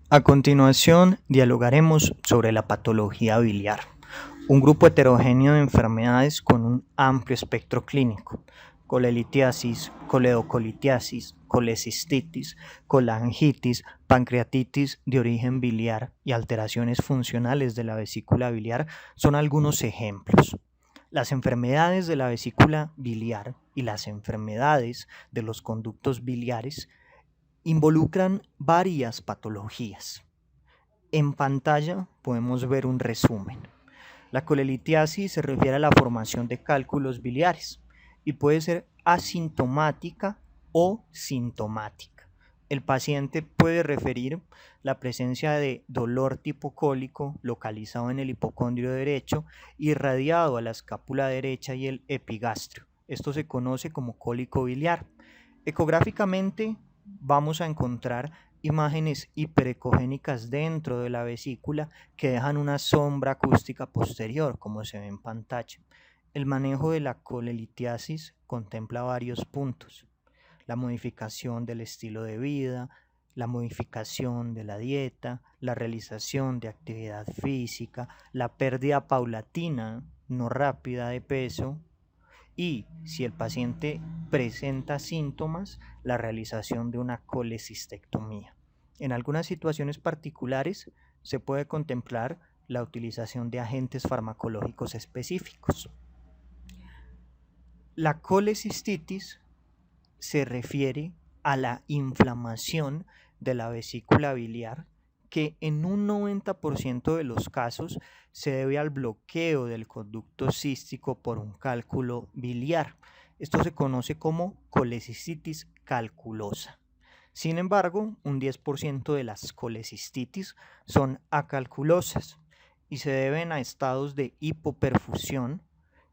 A continuación, dialogaremos sobre la patología biliar, un grupo heterogéneo de enfermedades con un amplio espectro clínico: colelitiasis, coledocolitiasis, colecistitis, colangitis, pancreatitis de origen biliar y alteraciones funcionales de la vesícula biliar son algunos ejemplos. Las enfermedades de la vesícula biliar y las enfermedades de los conductos biliares involucran varias patologías. En pantalla podemos ver un resumen. La colelitiasis se refiere a la formación de cálculos biliares y puede ser asintomática o sintomática. El paciente puede referir la presencia de dolor tipo cólico localizado en el hipocondrio derecho, irradiado a la escápula derecha y el epigastrio. Esto se conoce como cólico biliar. Ecográficamente vamos a encontrar imágenes hiperecogénicas dentro de la vesícula que dejan una sombra acústica posterior, como se ve en pantalla. El manejo de la colelitiasis contempla varios puntos: la modificación del estilo de vida, la modificación de la dieta, la realización de actividad física, la pérdida paulatina, no rápida, de peso, y, si el paciente presenta síntomas, la realización de una colecistectomía. En algunas situaciones particulares se puede contemplar la utilización de agentes farmacológicos específicos. La colecistitis se refiere a la inflamación de la vesícula biliar, que en un 90% de los casos se debe al bloqueo del conducto cístico por un cálculo biliar. Esto se conoce como colecistitis calculosa. Sin embargo, un 10% de las colecistitis son acalculosas y se deben a estados de hipoperfusión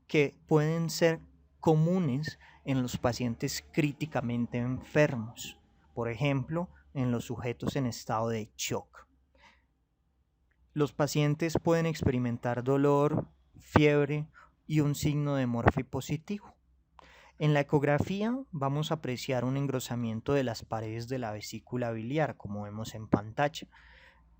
que pueden ser comunes en los pacientes críticamente enfermos, por ejemplo, en los sujetos en estado de shock. Los pacientes pueden experimentar dolor, fiebre y un signo de Murphy positivo. En la ecografía vamos a apreciar un engrosamiento de las paredes de la vesícula biliar, como vemos en pantalla.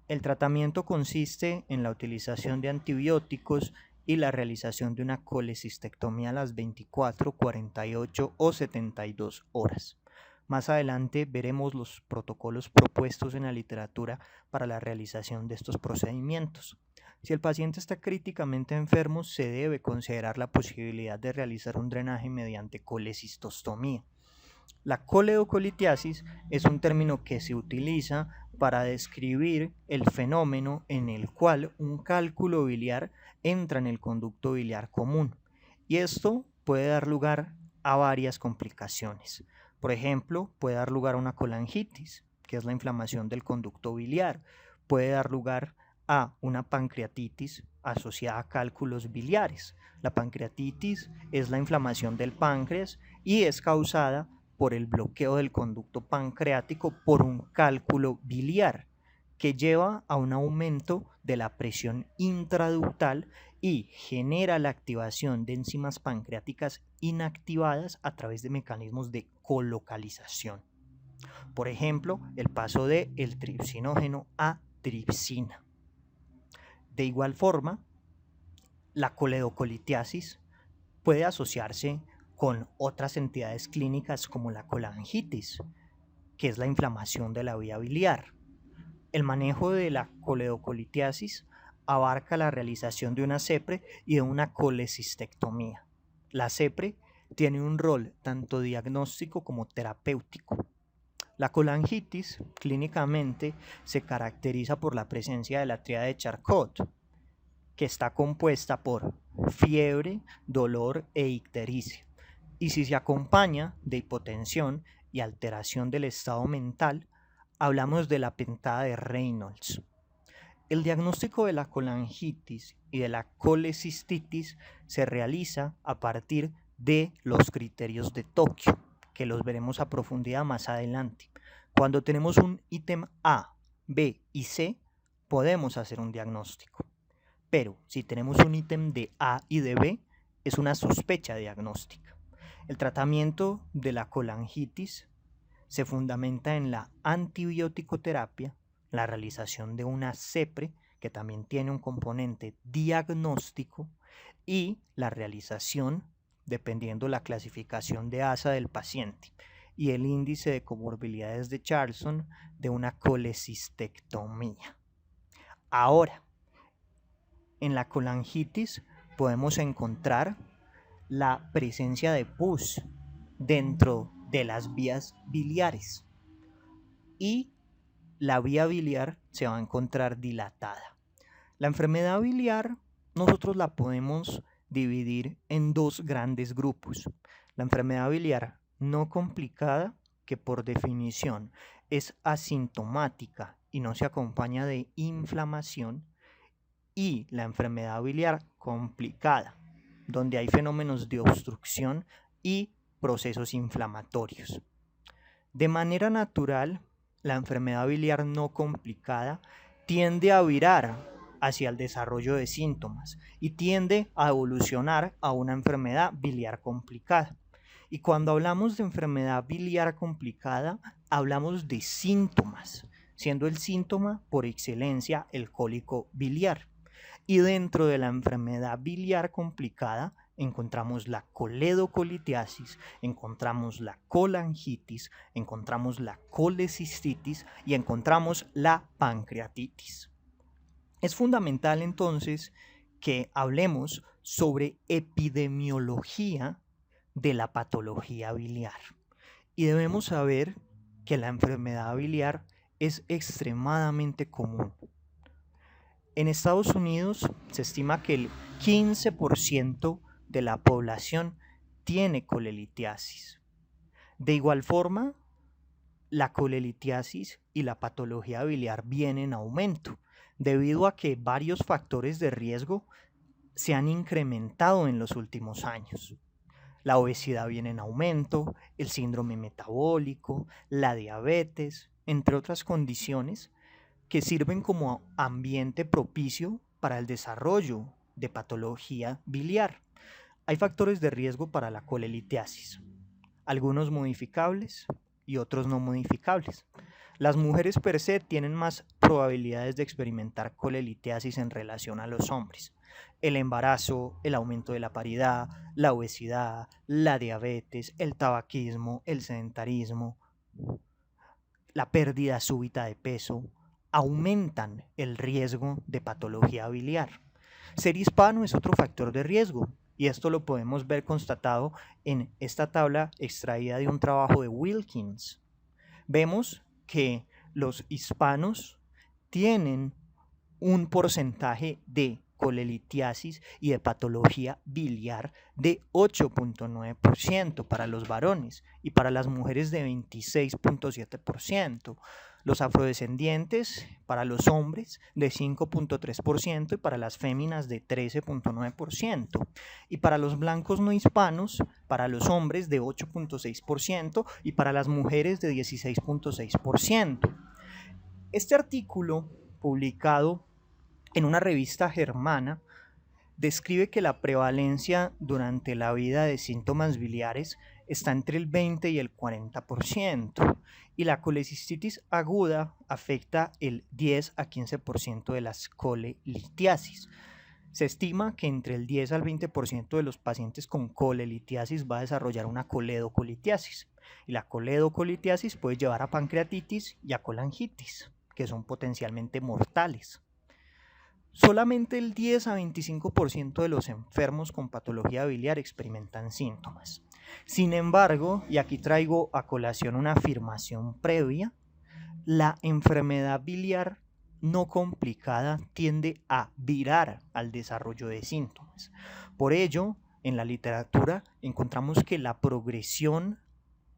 El tratamiento consiste en la utilización de antibióticos y la realización de una colecistectomía a las 24, 48 o 72 horas. Más adelante veremos los protocolos propuestos en la literatura para la realización de estos procedimientos. Si el paciente está críticamente enfermo, se debe considerar la posibilidad de realizar un drenaje mediante colecistostomía. La coledocolitiasis es un término que se utiliza para describir el fenómeno en el cual un cálculo biliar entra en el conducto biliar común, y esto puede dar lugar a varias complicaciones. Por ejemplo, puede dar lugar a una colangitis, que es la inflamación del conducto biliar. Puede dar lugar a una pancreatitis asociada a cálculos biliares. La pancreatitis es la inflamación del páncreas y es causada por el bloqueo del conducto pancreático por un cálculo biliar, que lleva a un aumento de la presión intraductal y genera la activación de enzimas pancreáticas inactivadas a través de mecanismos de colocalización. Por ejemplo, el paso del tripsinógeno a tripsina. De igual forma, la coledocolitiasis puede asociarse con otras entidades clínicas como la colangitis, que es la inflamación de la vía biliar. El manejo de la coledocolitiasis abarca la realización de una CEPRE y de una colecistectomía. La CEPRE tiene un rol tanto diagnóstico como terapéutico. La colangitis clínicamente se caracteriza por la presencia de la tríada de Charcot, que está compuesta por fiebre, dolor e ictericia. Y si se acompaña de hipotensión y alteración del estado mental, hablamos de la pentada de Reynolds. El diagnóstico de la colangitis y de la colecistitis se realiza a partir de los criterios de Tokio, que los veremos a profundidad más adelante. Cuando tenemos un ítem A, B y C, podemos hacer un diagnóstico. Pero si tenemos un ítem de A y de B, es una sospecha diagnóstica. El tratamiento de la colangitis se fundamenta en la antibiótico terapia, la realización de una CEPRE, que también tiene un componente diagnóstico, y la realización, dependiendo la clasificación de ASA del paciente y el índice de comorbilidades de Charlson, de una colecistectomía. Ahora, en la colangitis podemos encontrar la presencia de pus dentro de las vías biliares y la vía biliar se va a encontrar dilatada. La enfermedad biliar nosotros la podemos dividir en dos grandes grupos. La enfermedad biliar no complicada, que por definición es asintomática y no se acompaña de inflamación, y la enfermedad biliar complicada, donde hay fenómenos de obstrucción y procesos inflamatorios. De manera natural, la enfermedad biliar no complicada tiende a virar hacia el desarrollo de síntomas y tiende a evolucionar a una enfermedad biliar complicada. Y cuando hablamos de enfermedad biliar complicada, hablamos de síntomas, siendo el síntoma por excelencia el cólico biliar. Y dentro de la enfermedad biliar complicada encontramos la coledocolitiasis, encontramos la colangitis, encontramos la colecistitis y encontramos la pancreatitis. Es fundamental entonces que hablemos sobre epidemiología de la patología biliar. Y debemos saber que la enfermedad biliar es extremadamente común. En Estados Unidos se estima que el 15% de la población tiene colelitiasis. De igual forma, la colelitiasis y la patología biliar vienen en aumento, debido a que varios factores de riesgo se han incrementado en los últimos años. La obesidad viene en aumento, el síndrome metabólico, la diabetes, entre otras condiciones que sirven como ambiente propicio para el desarrollo de patología biliar. Hay factores de riesgo para la colelitiasis, algunos modificables y otros no modificables. Las mujeres per se tienen más probabilidades de experimentar colelitiasis en relación a los hombres. El embarazo, el aumento de la paridad, la obesidad, la diabetes, el tabaquismo, el sedentarismo, la pérdida súbita de peso, aumentan el riesgo de patología biliar. Ser hispano es otro factor de riesgo y esto lo podemos ver constatado en esta tabla extraída de un trabajo de Wilkins. Vemos que los hispanos tienen un porcentaje de colelitiasis y de patología biliar de 8.9% para los varones y para las mujeres de 26.7%. Los afrodescendientes para los hombres de 5.3% y para las féminas de 13.9%. Y para los blancos no hispanos, para los hombres de 8.6% y para las mujeres de 16.6%. Este artículo, publicado en una revista germana, describe que la prevalencia durante la vida de síntomas biliares está entre el 20 y el 40%, y la colecistitis aguda afecta el 10 a 15% de las colelitiasis. Se estima que entre el 10 al 20% de los pacientes con colelitiasis va a desarrollar una coledocolitiasis, y la coledocolitiasis puede llevar a pancreatitis y a colangitis, que son potencialmente mortales. Solamente el 10 a 25% de los enfermos con patología biliar experimentan síntomas. Sin embargo, y aquí traigo a colación una afirmación previa, la enfermedad biliar no complicada tiende a virar al desarrollo de síntomas. Por ello, en la literatura encontramos que la progresión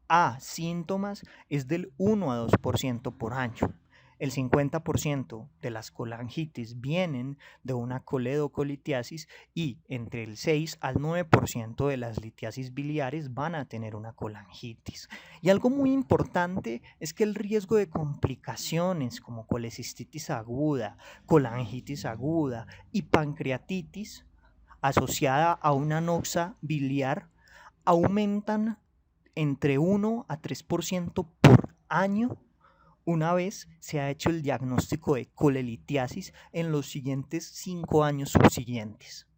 a síntomas es del 1 a 2% por año. El 50% de las colangitis vienen de una coledocolitiasis y entre el 6 al 9% de las litiasis biliares van a tener una colangitis. Y algo muy importante es que el riesgo de complicaciones como colecistitis aguda, colangitis aguda y pancreatitis asociada a una anoxia biliar aumentan entre 1 a 3% por año una vez se ha hecho el diagnóstico de colelitiasis en los siguientes 5 años subsiguientes.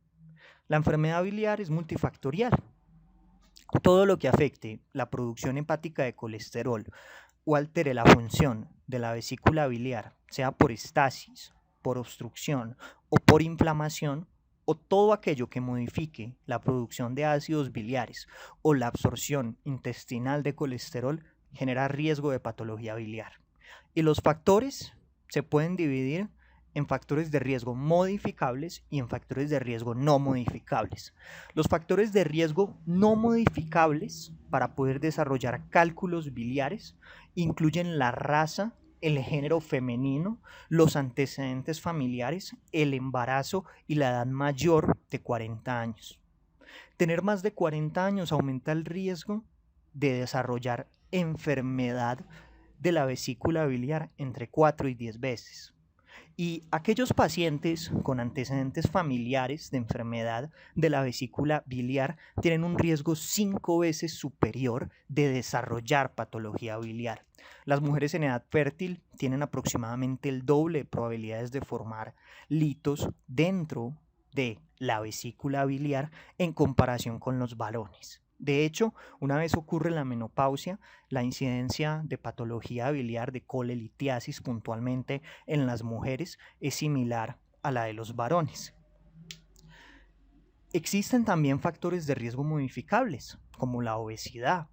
La enfermedad biliar es multifactorial. Todo lo que afecte la producción hepática de colesterol o altere la función de la vesícula biliar, sea por estasis, por obstrucción o por inflamación, o todo aquello que modifique la producción de ácidos biliares o la absorción intestinal de colesterol, genera riesgo de patología biliar. Y los factores se pueden dividir en factores de riesgo modificables y en factores de riesgo no modificables. Los factores de riesgo no modificables para poder desarrollar cálculos biliares incluyen la raza, el género femenino, los antecedentes familiares, el embarazo y la edad mayor de 40 años. Tener más de 40 años aumenta el riesgo de desarrollar enfermedad de la vesícula biliar entre 4 y 10 veces. Y aquellos pacientes con antecedentes familiares de enfermedad de la vesícula biliar tienen un riesgo 5 veces superior de desarrollar patología biliar. Las mujeres en edad fértil tienen aproximadamente el doble de probabilidades de formar litos dentro de la vesícula biliar en comparación con los varones. De hecho, una vez ocurre la menopausia, la incidencia de patología biliar, de colelitiasis puntualmente en las mujeres, es similar a la de los varones. Existen también factores de riesgo modificables, como la obesidad,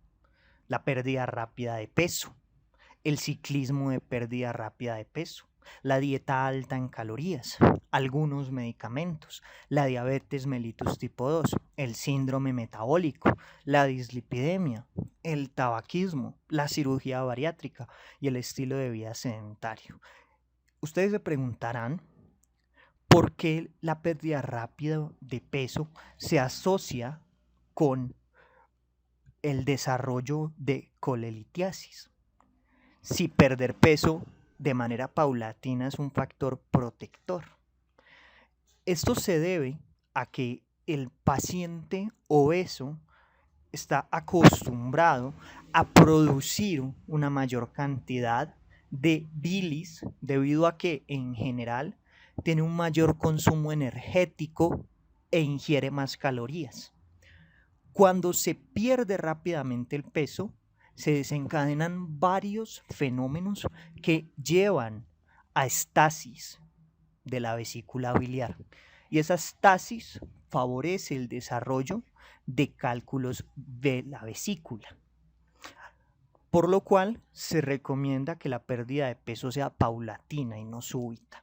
la pérdida rápida de peso, el ciclismo de pérdida rápida de peso, la dieta alta en calorías, algunos medicamentos, la diabetes mellitus tipo 2, el síndrome metabólico, la dislipidemia, el tabaquismo, la cirugía bariátrica y el estilo de vida sedentario. Ustedes se preguntarán por qué la pérdida rápida de peso se asocia con el desarrollo de colelitiasis. Si perder peso de manera paulatina es un factor protector. Esto se debe a que el paciente obeso está acostumbrado a producir una mayor cantidad de bilis debido a que en general tiene un mayor consumo energético e ingiere más calorías. Cuando se pierde rápidamente el peso, se desencadenan varios fenómenos que llevan a estasis de la vesícula biliar. Y esa estasis favorece el desarrollo de cálculos de la vesícula. Por lo cual se recomienda que la pérdida de peso sea paulatina y no súbita.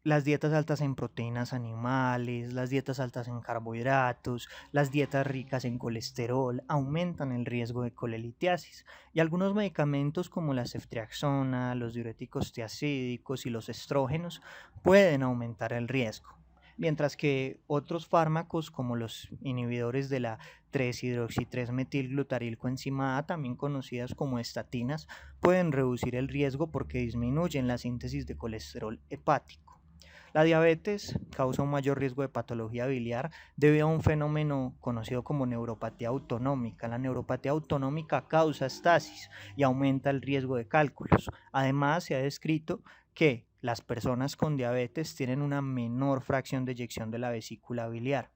Las dietas altas en proteínas animales, las dietas altas en carbohidratos, las dietas ricas en colesterol aumentan el riesgo de colelitiasis, y algunos medicamentos como la ceftriaxona, los diuréticos tiacídicos y los estrógenos pueden aumentar el riesgo, mientras que otros fármacos como los inhibidores de la 3-hidroxi-3-metilglutarilcoenzima, también conocidas como estatinas, pueden reducir el riesgo porque disminuyen la síntesis de colesterol hepático. La diabetes causa un mayor riesgo de patología biliar debido a un fenómeno conocido como neuropatía autonómica. La neuropatía autonómica causa estasis y aumenta el riesgo de cálculos. Además, se ha descrito que las personas con diabetes tienen una menor fracción de eyección de la vesícula biliar,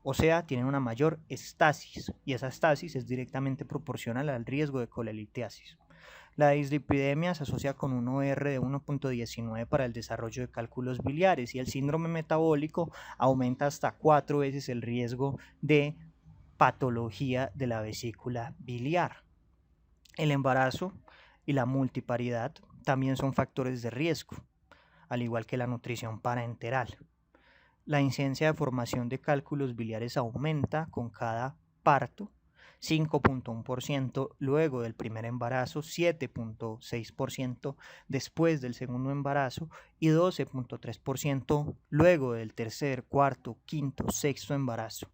o sea, tienen una mayor estasis, y esa estasis es directamente proporcional al riesgo de colelitiasis. La dislipidemia se asocia con un OR de 1.19 para el desarrollo de cálculos biliares, y el síndrome metabólico aumenta hasta 4 veces el riesgo de patología de la vesícula biliar. El embarazo y la multiparidad también son factores de riesgo, al igual que la nutrición parenteral. La incidencia de formación de cálculos biliares aumenta con cada parto, 5.1% luego del primer embarazo, 7.6% después del segundo embarazo y 12.3% luego del tercer, cuarto, quinto, sexto embarazo.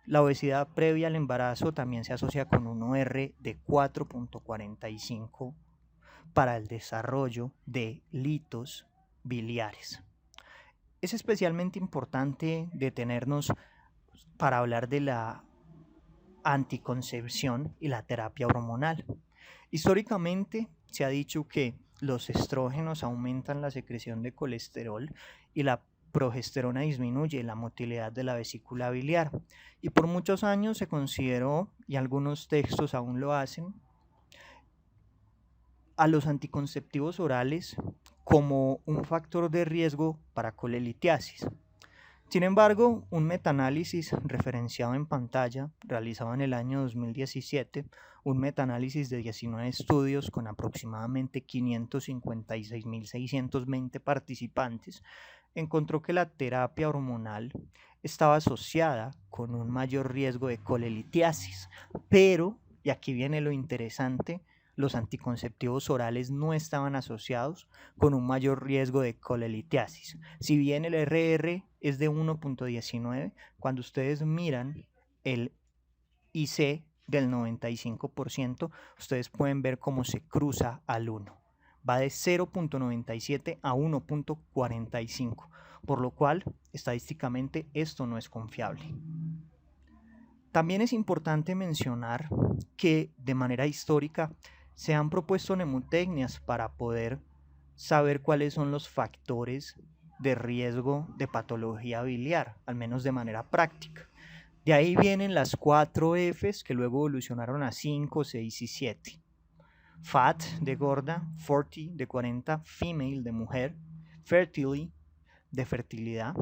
La obesidad previa al embarazo también se asocia con un OR de 4.45 para el desarrollo de litos biliares. Es especialmente importante detenernos para hablar de la anticoncepción y la terapia hormonal. Históricamente se ha dicho que los estrógenos aumentan la secreción de colesterol y la progesterona disminuye la motilidad de la vesícula biliar. Y por muchos años se consideró, y algunos textos aún lo hacen, a los anticonceptivos orales como un factor de riesgo para colelitiasis. Sin embargo, un metaanálisis referenciado en pantalla, realizado en el año 2017, un metaanálisis de 19 estudios con aproximadamente 556.620 participantes, encontró que la terapia hormonal estaba asociada con un mayor riesgo de colelitiasis, pero, y aquí viene lo interesante, los anticonceptivos orales no estaban asociados con un mayor riesgo de colelitiasis. Si bien el RR es de 1.19, cuando ustedes miran el IC del 95%, ustedes pueden ver cómo se cruza al 1. Va de 0.97 a 1.45, por lo cual estadísticamente esto no es confiable. También es importante mencionar que de manera histórica se han propuesto mnemotecnias para poder saber cuáles son los factores de riesgo de patología biliar, al menos de manera práctica. De ahí vienen las 4 Fs que luego evolucionaron a 5, 6 y 7. Fat de gorda, 40 de 40, female de mujer, fertility de fertilidad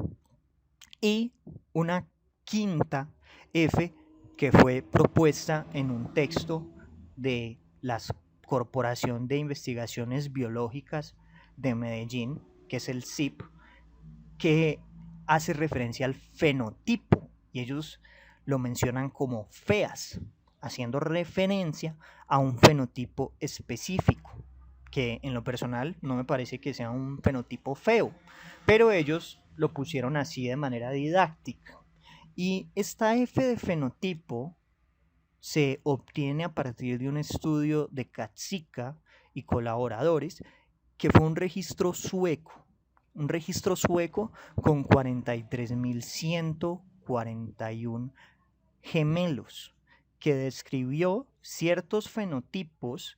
y una quinta F que fue propuesta en un texto de la Corporación de Investigaciones Biológicas de Medellín, que es el CIP, que hace referencia al fenotipo y ellos lo mencionan como FEAS, haciendo referencia a un fenotipo específico, que en lo personal no me parece que sea un fenotipo feo, pero ellos lo pusieron así de manera didáctica. Y esta F de fenotipo se obtiene a partir de un estudio de Katzika y colaboradores, que fue un registro sueco con 43.141 gemelos, que describió ciertos fenotipos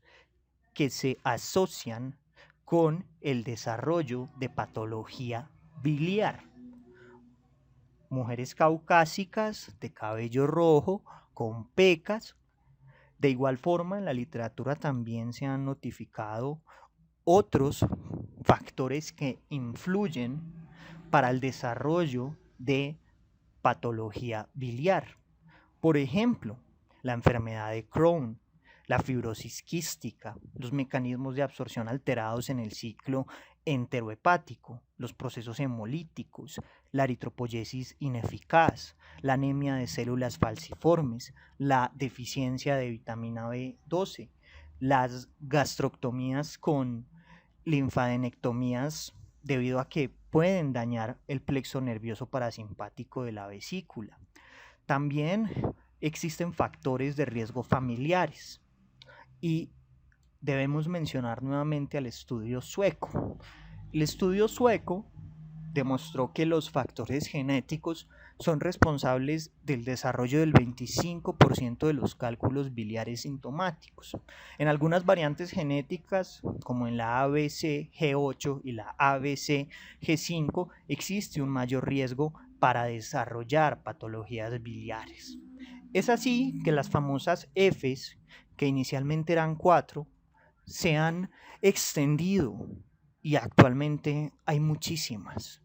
que se asocian con el desarrollo de patología biliar. Mujeres caucásicas de cabello rojo con pecas. De igual forma, en la literatura también se han notificado otros factores que influyen para el desarrollo de patología biliar. Por ejemplo, la enfermedad de Crohn, la fibrosis quística, los mecanismos de absorción alterados en el ciclo enterohepático, los procesos hemolíticos, la eritropoyesis ineficaz, la anemia de células falciformes, la deficiencia de vitamina B12, las gastroctomías con linfadenectomías debido a que pueden dañar el plexo nervioso parasimpático de la vesícula. También existen factores de riesgo familiares y debemos mencionar nuevamente al estudio sueco. El estudio sueco demostró que los factores genéticos son responsables del desarrollo del 25% de los cálculos biliares sintomáticos. En algunas variantes genéticas, como en la ABCG8 y la ABCG5, existe un mayor riesgo para desarrollar patologías biliares. Es así que las famosas Fs, que inicialmente eran 4, se han extendido y actualmente hay muchísimas.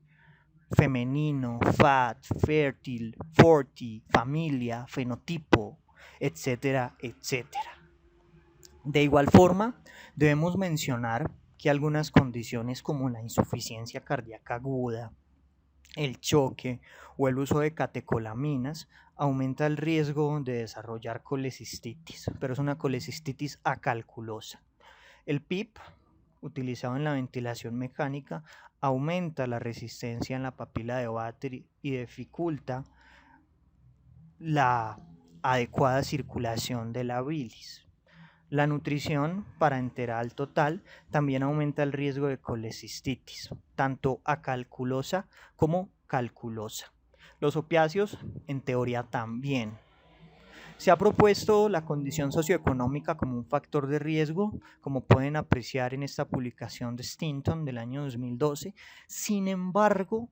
Femenino, fat, fértil, forty, familia, fenotipo, etcétera, etcétera. De igual forma, debemos mencionar que algunas condiciones como la insuficiencia cardíaca aguda, el choque o el uso de catecolaminas aumenta el riesgo de desarrollar colecistitis, pero es una colecistitis acalculosa. El PIP, utilizado en la ventilación mecánica, aumenta la resistencia en la papila de Vater y dificulta la adecuada circulación de la bilis. La nutrición parenteral total también aumenta el riesgo de colecistitis, tanto acalculosa como calculosa. Los opiáceos, en teoría, también. Se ha propuesto la condición socioeconómica como un factor de riesgo, como pueden apreciar en esta publicación de Stinton del año 2012. Sin embargo,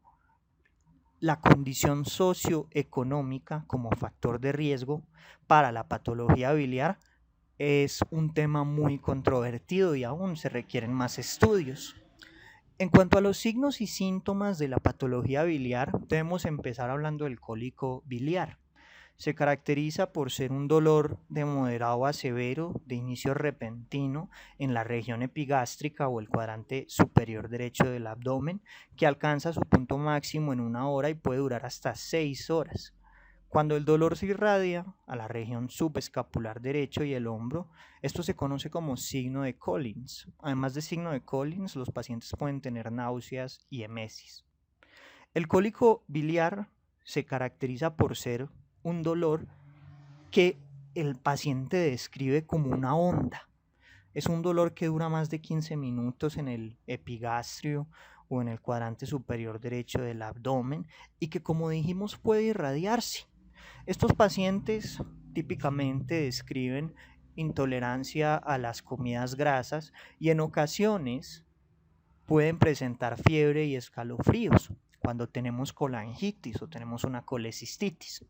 la condición socioeconómica como factor de riesgo para la patología biliar es un tema muy controvertido y aún se requieren más estudios. En cuanto a los signos y síntomas de la patología biliar, debemos empezar hablando del cólico biliar. Se caracteriza por ser un dolor de moderado a severo, de inicio repentino en la región epigástrica o el cuadrante superior derecho del abdomen, que alcanza su punto máximo en 1 hora y puede durar hasta 6 horas. Cuando el dolor se irradia a la región subescapular derecho y el hombro, esto se conoce como signo de Collins. Además de signo de Collins, los pacientes pueden tener náuseas y emesis. El cólico biliar se caracteriza por ser un dolor que el paciente describe como una onda. Es un dolor que dura más de 15 minutos en el epigastrio o en el cuadrante superior derecho del abdomen y que, como dijimos, puede irradiarse. Estos pacientes típicamente describen intolerancia a las comidas grasas y en ocasiones pueden presentar fiebre y escalofríos cuando tenemos colangitis o tenemos una colecistitis.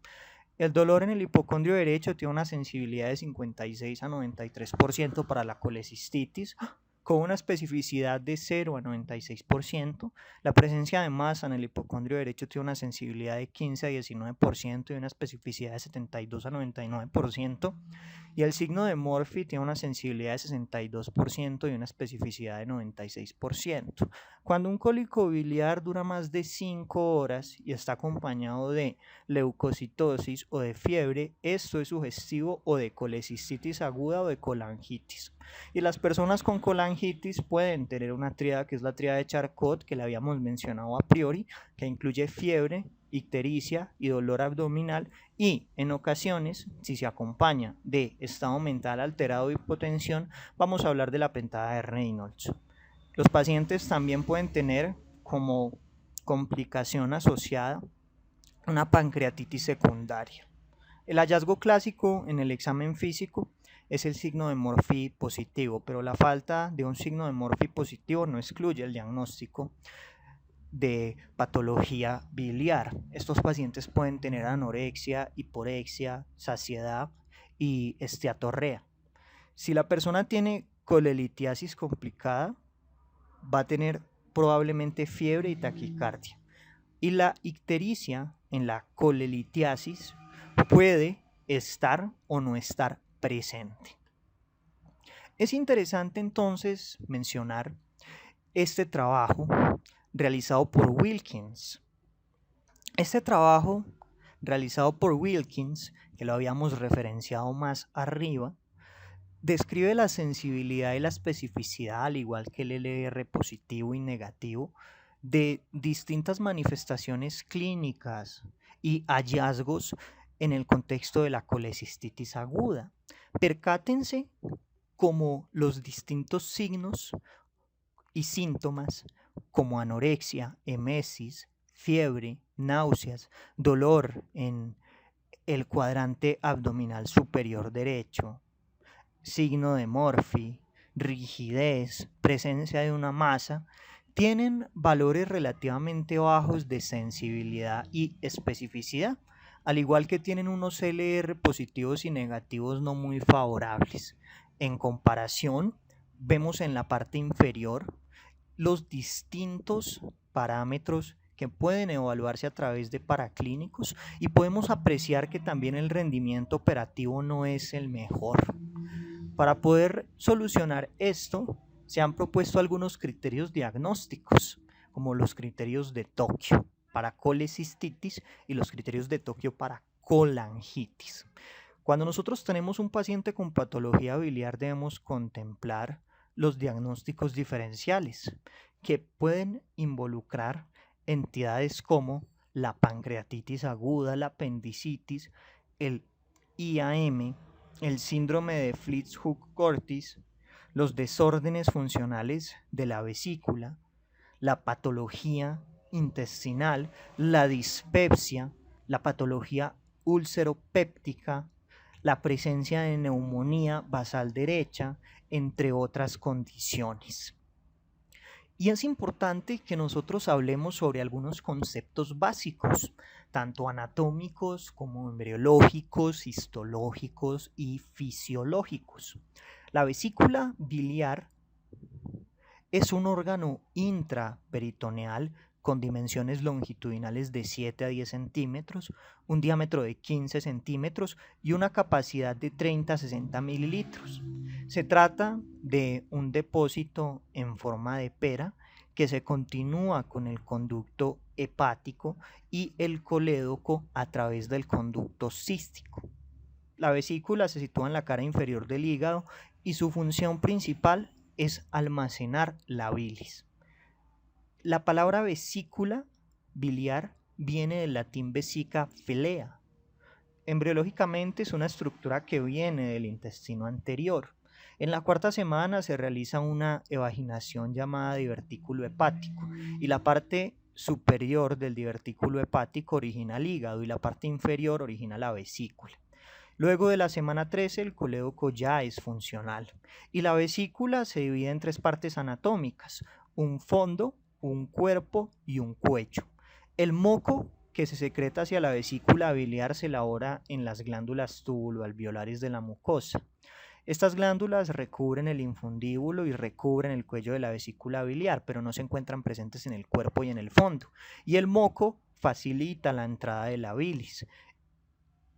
El dolor en el hipocondrio derecho tiene una sensibilidad de 56 a 93% para la colecistitis, con una especificidad de 0 a 96%. La presencia de masa en el hipocondrio derecho tiene una sensibilidad de 15 a 19% y una especificidad de 72 a 99%. Y el signo de Murphy tiene una sensibilidad de 62% y una especificidad de 96%. Cuando un cólico biliar dura más de 5 horas y está acompañado de leucocitosis o de fiebre, esto es sugestivo o de colecistitis aguda o de colangitis. Y las personas con colangitis pueden tener una tríada que es la tríada de Charcot, que la habíamos mencionado a priori, que incluye fiebre, ictericia y dolor abdominal, y en ocasiones, si se acompaña de estado mental alterado y hipotensión, vamos a hablar de la pentada de Reynolds. Los pacientes también pueden tener como complicación asociada una pancreatitis secundaria. El hallazgo clásico en el examen físico es el signo de Murphy positivo, pero la falta de un signo de Murphy positivo no excluye el diagnóstico de patología biliar. Estos pacientes pueden tener anorexia, hiporexia, saciedad y esteatorrea. Si la persona tiene colelitiasis complicada, va a tener probablemente fiebre y taquicardia. Y la ictericia en la colelitiasis puede estar o no estar presente. Es interesante entonces mencionar este trabajo realizado por Wilkins. Este trabajo realizado por Wilkins, que lo habíamos referenciado más arriba, describe la sensibilidad y la especificidad, al igual que el LR positivo y negativo, de distintas manifestaciones clínicas y hallazgos en el contexto de la colecistitis aguda. Percátense cómo los distintos signos y síntomas como anorexia, emesis, fiebre, náuseas, dolor en el cuadrante abdominal superior derecho, signo de Murphy, rigidez, presencia de una masa, tienen valores relativamente bajos de sensibilidad y especificidad, al igual que tienen unos LR positivos y negativos no muy favorables. En comparación, vemos en la parte inferior los distintos parámetros que pueden evaluarse a través de paraclínicos y podemos apreciar que también el rendimiento operativo no es el mejor. Para poder solucionar esto, se han propuesto algunos criterios diagnósticos, como los criterios de Tokio para colecistitis y los criterios de Tokio para colangitis. Cuando nosotros tenemos un paciente con patología biliar, debemos contemplar los diagnósticos diferenciales, que pueden involucrar entidades como la pancreatitis aguda, la apendicitis, el IAM, el síndrome de Fleets-Hugh-Curtis, los desórdenes funcionales de la vesícula, la patología intestinal, la dispepsia, la patología ulceropéptica, la presencia de neumonía basal derecha, entre otras condiciones. Y es importante que nosotros hablemos sobre algunos conceptos básicos, tanto anatómicos como embriológicos, histológicos y fisiológicos. La vesícula biliar es un órgano intraperitoneal con dimensiones longitudinales de 7 a 10 centímetros, un diámetro de 15 centímetros y una capacidad de 30 a 60 mililitros. Se trata de un depósito en forma de pera que se continúa con el conducto hepático y el colédoco a través del conducto cístico. La vesícula se sitúa en la cara inferior del hígado y su función principal es almacenar la bilis. La palabra vesícula biliar viene del latín vesica phylea. Embriológicamente es una estructura que viene del intestino anterior. En la cuarta semana se realiza una evaginación llamada divertículo hepático y la parte superior del divertículo hepático origina el hígado y la parte inferior origina la vesícula. Luego de la semana 13 el colédoco ya es funcional y la vesícula se divide en 3 partes anatómicas, un fondo, un cuerpo y un cuello. El moco que se secreta hacia la vesícula biliar se elabora en las glándulas túbulo-alveolares de la mucosa. Estas glándulas recubren el infundíbulo y recubren el cuello de la vesícula biliar, pero no se encuentran presentes en el cuerpo y en el fondo. Y el moco facilita la entrada de la bilis.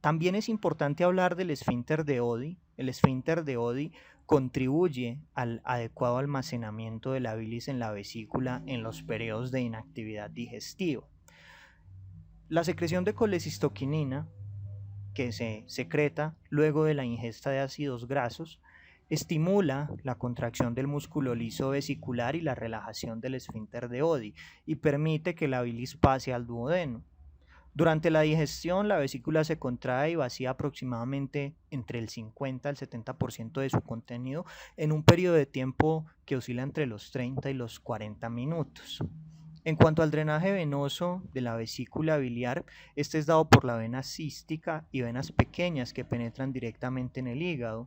También es importante hablar del esfínter de Oddi. El esfínter de Oddi contribuye al adecuado almacenamiento de la bilis en la vesícula en los periodos de inactividad digestiva. La secreción de colecistoquinina, que se secreta luego de la ingesta de ácidos grasos, estimula la contracción del músculo liso vesicular y la relajación del esfínter de Oddi y permite que la bilis pase al duodeno. Durante la digestión, la vesícula se contrae y vacía aproximadamente entre el 50 al 70% de su contenido en un periodo de tiempo que oscila entre los 30 y los 40 minutos. En cuanto al drenaje venoso de la vesícula biliar, este es dado por la vena cística y venas pequeñas que penetran directamente en el hígado.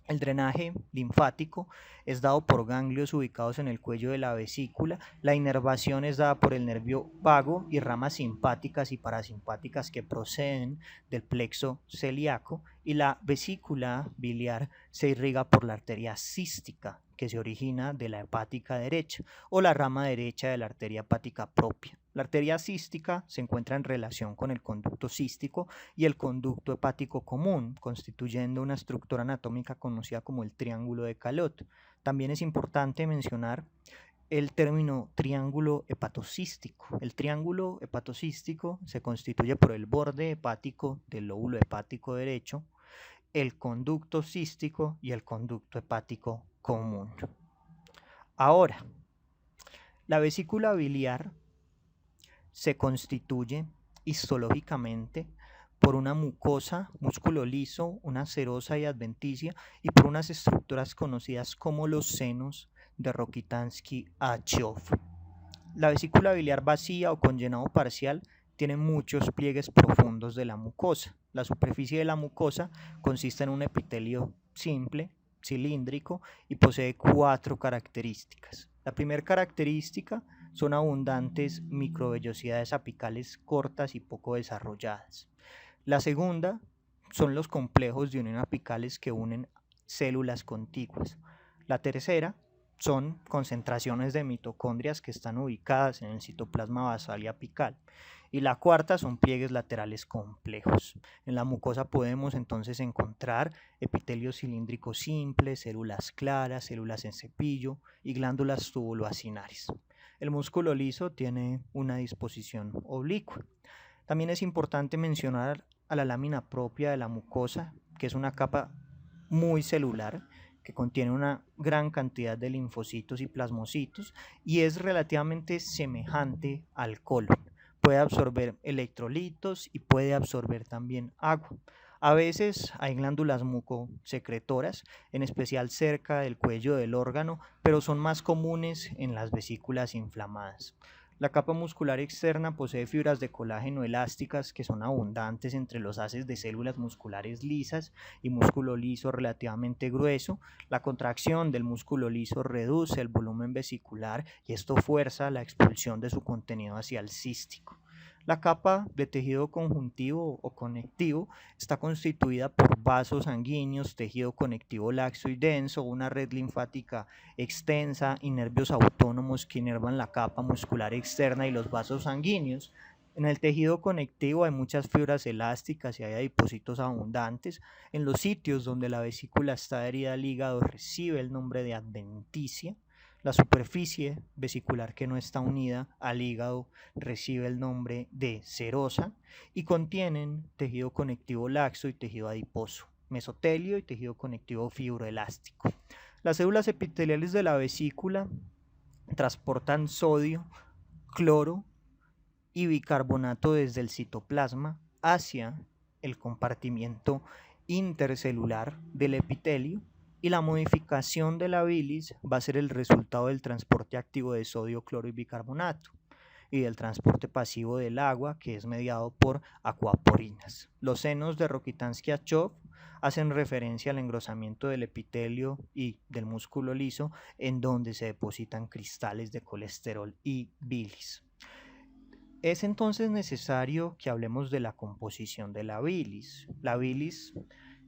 El drenaje linfático es dado por ganglios ubicados en el cuello de la vesícula. La inervación es dada por el nervio vago y ramas simpáticas y parasimpáticas que proceden del plexo celíaco. Y la vesícula biliar se irriga por la arteria cística, que se origina de la hepática derecha o la rama derecha de la arteria hepática propia. La arteria cística se encuentra en relación con el conducto cístico y el conducto hepático común, constituyendo una estructura anatómica conocida como el triángulo de Calot. También es importante mencionar el término triángulo hepatocístico. El triángulo hepatocístico se constituye por el borde hepático del lóbulo hepático derecho, el conducto cístico y el conducto hepático común. Ahora, la vesícula biliar se constituye histológicamente por una mucosa, músculo liso, una serosa y adventicia y por unas estructuras conocidas como los senos de Rokitansky-Achev. La vesícula biliar vacía o con llenado parcial tiene muchos pliegues profundos de la mucosa. La superficie de la mucosa consiste en un epitelio simple, cilíndrico y posee 4 características. La primera característica son abundantes microvellosidades apicales cortas y poco desarrolladas. La segunda son los complejos de unión apicales que unen células contiguas. La tercera son concentraciones de mitocondrias que están ubicadas en el citoplasma basal y apical. Y la cuarta son pliegues laterales complejos. En la mucosa podemos entonces encontrar epitelio cilíndrico simple, células claras, células en cepillo y glándulas tubuloacinares. El músculo liso tiene una disposición oblicua. También es importante mencionar a la lámina propia de la mucosa, que es una capa muy celular que contiene una gran cantidad de linfocitos y plasmocitos y es relativamente semejante al colon. Puede absorber electrolitos y puede absorber también agua. A veces hay glándulas mucosecretoras, en especial cerca del cuello del órgano, pero son más comunes en las vesículas inflamadas. La capa muscular externa posee fibras de colágeno elásticas que son abundantes entre los haces de células musculares lisas y músculo liso relativamente grueso. La contracción del músculo liso reduce el volumen vesicular y esto fuerza la expulsión de su contenido hacia el cístico. La capa de tejido conjuntivo o conectivo está constituida por vasos sanguíneos, tejido conectivo laxo y denso, una red linfática extensa y nervios autónomos que inervan la capa muscular externa y los vasos sanguíneos. En el tejido conectivo hay muchas fibras elásticas y hay adipocitos abundantes. En los sitios donde la vesícula está adherida al hígado recibe el nombre de adventicia. La superficie vesicular que no está unida al hígado recibe el nombre de serosa y contienen tejido conectivo laxo y tejido adiposo, mesotelio y tejido conectivo fibroelástico. Las células epiteliales de la vesícula transportan sodio, cloro y bicarbonato desde el citoplasma hacia el compartimiento intercelular del epitelio y la modificación de la bilis va a ser el resultado del transporte activo de sodio, cloro y bicarbonato y del transporte pasivo del agua que es mediado por acuaporinas. Los senos de Rokitansky-Achov hacen referencia al engrosamiento del epitelio y del músculo liso en donde se depositan cristales de colesterol y bilis. Es entonces necesario que hablemos de la composición de la bilis. La bilis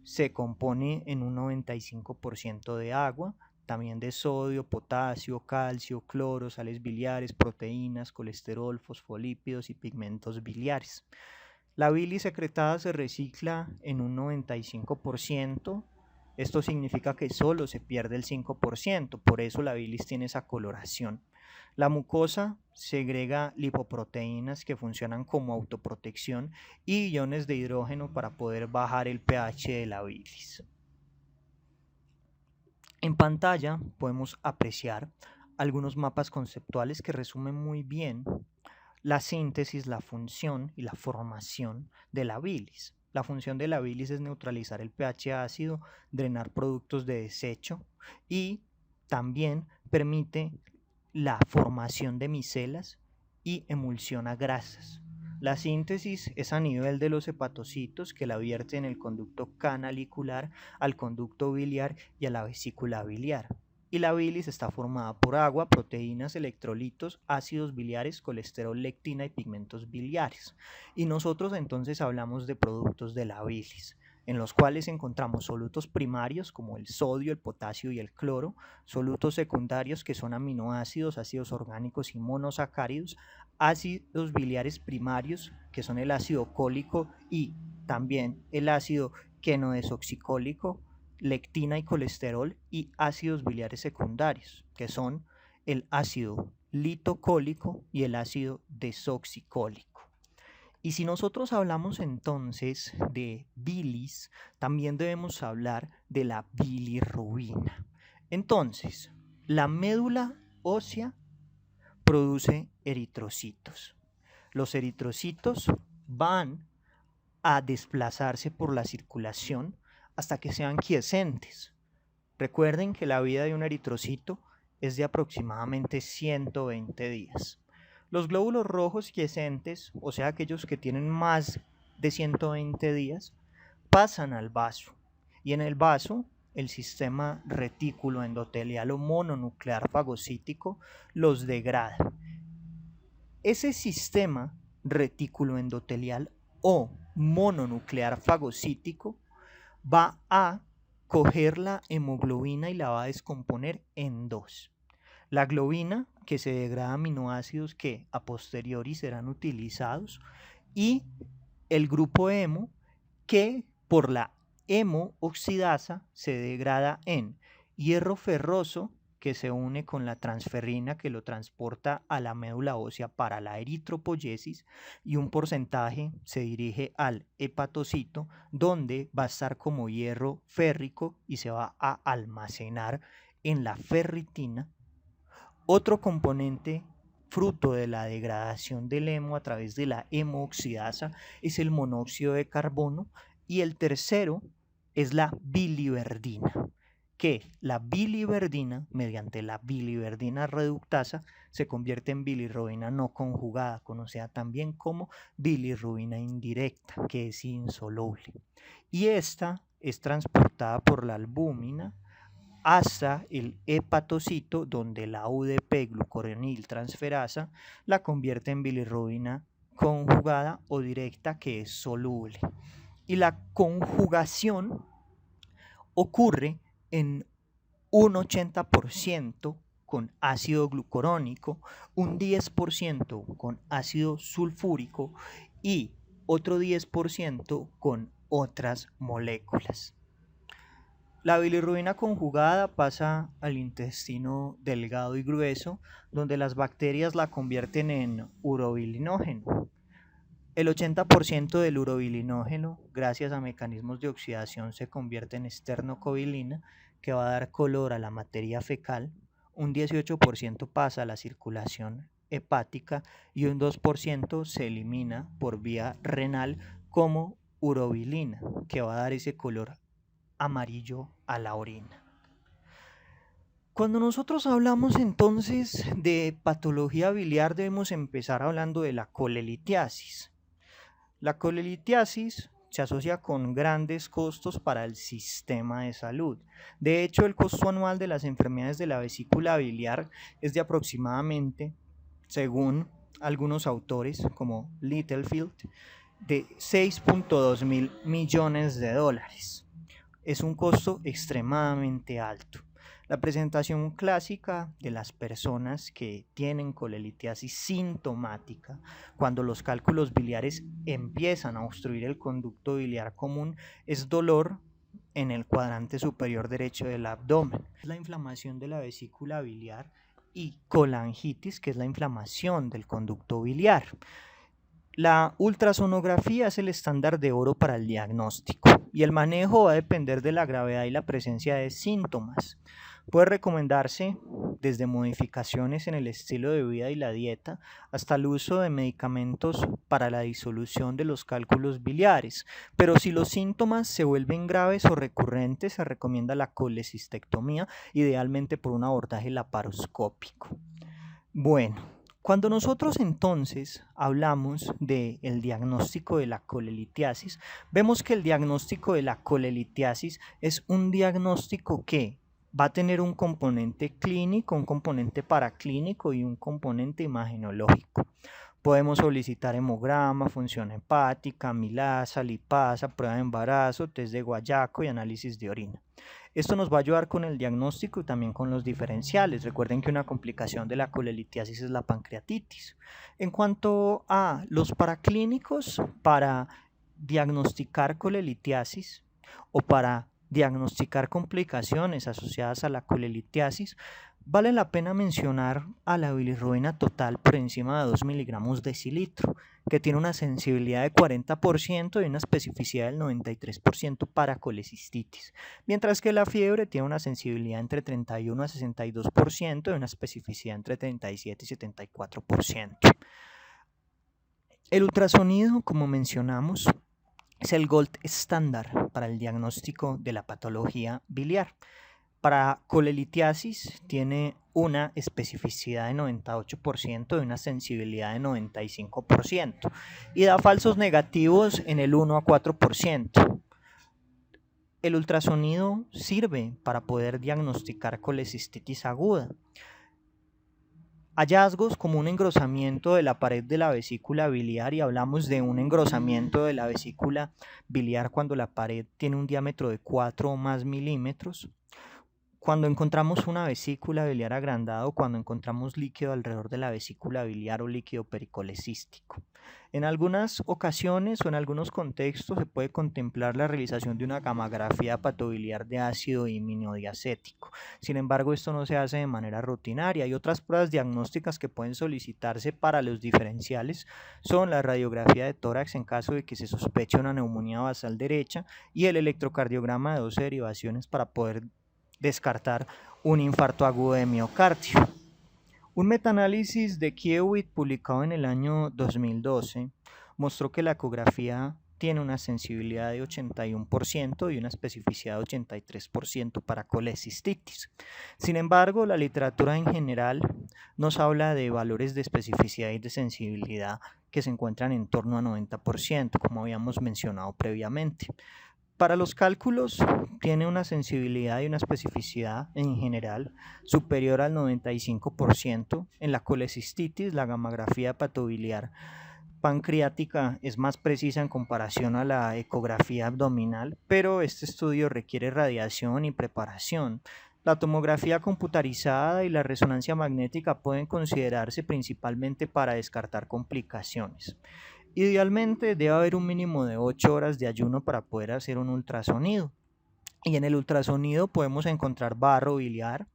se compone en un 95% de agua, también de sodio, potasio, calcio, cloro, sales biliares, proteínas, colesterol, fosfolípidos y pigmentos biliares. La bilis secretada se recicla en un 95%. Esto significa que solo se pierde el 5%, por eso la bilis tiene esa coloración. La mucosa segrega lipoproteínas que funcionan como autoprotección y iones de hidrógeno para poder bajar el pH de la bilis. En pantalla podemos apreciar algunos mapas conceptuales que resumen muy bien la síntesis, la función y la formación de la bilis. La función de la bilis es neutralizar el pH ácido, drenar productos de desecho y también permite la formación de micelas y emulsiona grasas. La síntesis es a nivel de los hepatocitos que la vierte en el conducto canalicular al conducto biliar y a la vesícula biliar. Y la bilis está formada por agua, proteínas, electrolitos, ácidos biliares, colesterol, lectina y pigmentos biliares. Y nosotros entonces hablamos de productos de la bilis, en los cuales encontramos solutos primarios como el sodio, el potasio y el cloro, solutos secundarios que son aminoácidos, ácidos orgánicos y monosacáridos, ácidos biliares primarios que son el ácido cólico y también el ácido quenodesoxicólico, lectina y colesterol, y ácidos biliares secundarios que son el ácido litocólico y el ácido desoxicólico. Y si nosotros hablamos entonces de bilis, también debemos hablar de la bilirrubina. Entonces, la médula ósea produce eritrocitos. Los eritrocitos van a desplazarse por la circulación hasta que sean quiescentes. Recuerden que la vida de un eritrocito es de aproximadamente 120 días. Los glóbulos rojos quiescentes, o sea aquellos que tienen más de 120 días, pasan al vaso y en el vaso el sistema retículo endotelial o mononuclear fagocítico los degrada. Ese sistema retículo endotelial o mononuclear fagocítico va a coger la hemoglobina y la va a descomponer en dos. La globina, que se degrada aminoácidos que a posteriori serán utilizados, y el grupo hemo, que por la hemooxidasa se degrada en hierro ferroso, que se une con la transferrina que lo transporta a la médula ósea para la eritropoyesis, y un porcentaje se dirige al hepatocito, donde va a estar como hierro férrico y se va a almacenar en la ferritina. Otro componente fruto de la degradación del hemo a través de la hemooxidasa es el monóxido de carbono, y el tercero es la biliverdina. que la biliverdina, mediante la biliverdina reductasa, se convierte en bilirrubina no conjugada, conocida también como bilirrubina indirecta, que es insoluble. Y esta es transportada por la albúmina hasta el hepatocito, donde la UDP glucuroniltransferasa la convierte en bilirrubina conjugada o directa, que es soluble. Y la conjugación ocurre en un 80% con ácido glucurónico, un 10% con ácido sulfúrico y otro 10% con otras moléculas. La bilirrubina conjugada pasa al intestino delgado y grueso, donde las bacterias la convierten en urobilinógeno. El 80% del urobilinógeno, gracias a mecanismos de oxidación, se convierte en esternocobilina, que va a dar color a la materia fecal. Un 18% pasa a la circulación hepática y un 2% se elimina por vía renal como urobilina, que va a dar ese color amarillo a la orina. Cuando nosotros hablamos entonces de patología biliar, debemos empezar hablando de la colelitiasis. La colelitiasis se asocia con grandes costos para el sistema de salud. De hecho, el costo anual de las enfermedades de la vesícula biliar es de aproximadamente, según algunos autores como Littlefield, de 6.2 mil millones de dólares. Es un costo extremadamente alto. La presentación clásica de las personas que tienen colelitiasis sintomática, cuando los cálculos biliares empiezan a obstruir el conducto biliar común, es dolor en el cuadrante superior derecho del abdomen. La inflamación de la vesícula biliar y colangitis, que es la inflamación del conducto biliar. La ultrasonografía es el estándar de oro para el diagnóstico y el manejo va a depender de la gravedad y la presencia de síntomas. Puede recomendarse desde modificaciones en el estilo de vida y la dieta hasta el uso de medicamentos para la disolución de los cálculos biliares, pero si los síntomas se vuelven graves o recurrentes, se recomienda la colecistectomía, idealmente por un abordaje laparoscópico. Bueno, cuando nosotros entonces hablamos del diagnóstico de la colelitiasis, vemos que el diagnóstico de la colelitiasis es un diagnóstico que va a tener un componente clínico, un componente paraclínico y un componente imagenológico. Podemos solicitar hemograma, función hepática, amilasa, lipasa, prueba de embarazo, test de guayaco y análisis de orina. Esto nos va a ayudar con el diagnóstico y también con los diferenciales. Recuerden que una complicación de la colelitiasis es la pancreatitis. En cuanto a los paraclínicos, para diagnosticar colelitiasis o para diagnosticar complicaciones asociadas a la colelitiasis, vale la pena mencionar a la bilirrubina total por encima de 2 miligramos decilitro, que tiene una sensibilidad de 40% y una especificidad del 93% para colecistitis, mientras que la fiebre tiene una sensibilidad entre 31 a 62% y una especificidad entre 37 y 74%. El ultrasonido, como mencionamos, es el gold estándar para el diagnóstico de la patología biliar. Para colelitiasis tiene una especificidad de 98% y una sensibilidad de 95% y da falsos negativos en el 1 a 4%. El ultrasonido sirve para poder diagnosticar colecistitis aguda. Hallazgos como un engrosamiento de la pared de la vesícula biliar, y hablamos de un engrosamiento de la vesícula biliar cuando la pared tiene un diámetro de 4 o más milímetros. Cuando encontramos una vesícula biliar agrandada o cuando encontramos líquido alrededor de la vesícula biliar o líquido pericolecístico. En algunas ocasiones o en algunos contextos se puede contemplar la realización de una gamografía hepatobiliar de ácido iminodiacético. Sin embargo, esto no se hace de manera rutinaria. Y otras pruebas diagnósticas que pueden solicitarse para los diferenciales son la radiografía de tórax en caso de que se sospeche una neumonía basal derecha y el electrocardiograma de 12 derivaciones para poder descartar un infarto agudo de miocardio. Un metaanálisis de Kiewit publicado en el año 2012 mostró que la ecografía tiene una sensibilidad de 81% y una especificidad de 83% para colecistitis. Sin embargo, la literatura en general nos habla de valores de especificidad y de sensibilidad que se encuentran en torno a 90%, como habíamos mencionado previamente. Para los cálculos tiene una sensibilidad y una especificidad en general superior al 95%. En la colecistitis, la gammagrafía hepatobiliar pancreática es más precisa en comparación a la ecografía abdominal, pero este estudio requiere radiación y preparación. La tomografía computarizada y la resonancia magnética pueden considerarse principalmente para descartar complicaciones. Idealmente debe haber un mínimo de 8 horas de ayuno para poder hacer un ultrasonido. Y en el ultrasonido podemos encontrar barro biliar,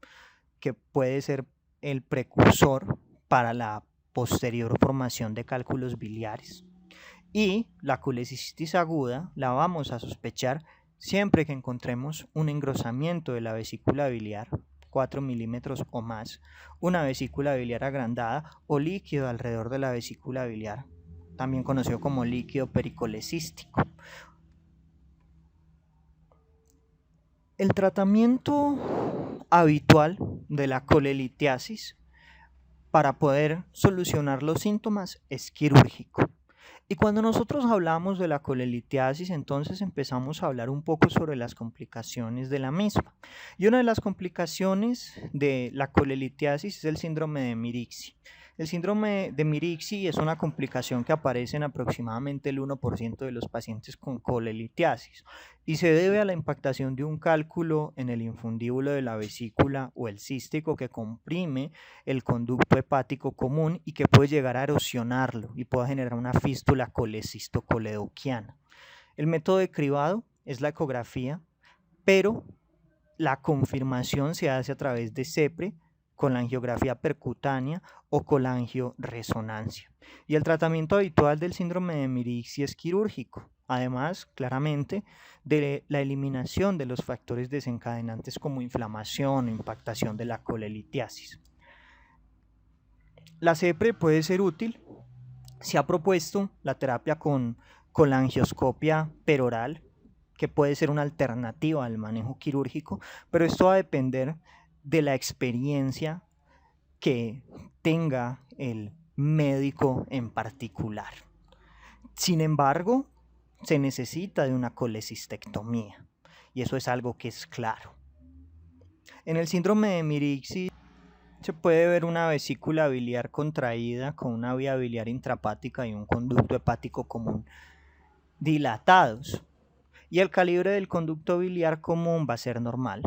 que puede ser el precursor para la posterior formación de cálculos biliares. Y la colecistitis aguda la vamos a sospechar siempre que encontremos un engrosamiento de la vesícula biliar, 4 milímetros o más, una vesícula biliar agrandada o líquido alrededor de la vesícula biliar, también conocido como líquido pericolecístico. El tratamiento habitual de la colelitiasis para poder solucionar los síntomas es quirúrgico. Y cuando nosotros hablamos de la colelitiasis, entonces empezamos a hablar un poco sobre las complicaciones de la misma. Y una de las complicaciones de la colelitiasis es el síndrome de Mirici. El síndrome de Mirici es una complicación que aparece en aproximadamente el 1% de los pacientes con colelitiasis y se debe a la impactación de un cálculo en el infundíbulo de la vesícula o el cístico que comprime el conducto hepático común y que puede llegar a erosionarlo y puede generar una fístula colecisto-coledoquiana. El método de cribado es la ecografía, pero la confirmación se hace a través de CEPRE, colangiografía percutánea o colangioresonancia. Y el tratamiento habitual del síndrome de Mirici es quirúrgico, además, claramente, de la eliminación de los factores desencadenantes como inflamación o impactación de la colelitiasis. La CEPRE puede ser útil. Se ha propuesto la terapia con colangioscopia peroral, que puede ser una alternativa al manejo quirúrgico, pero esto va a depender de la experiencia que tenga el médico en particular. Sin embargo, se necesita de una colecistectomía y eso es algo que es claro. En el síndrome de Mirici se puede ver una vesícula biliar contraída con una vía biliar intrahepática y un conducto hepático común dilatados. Y el calibre del conducto biliar común va a ser normal.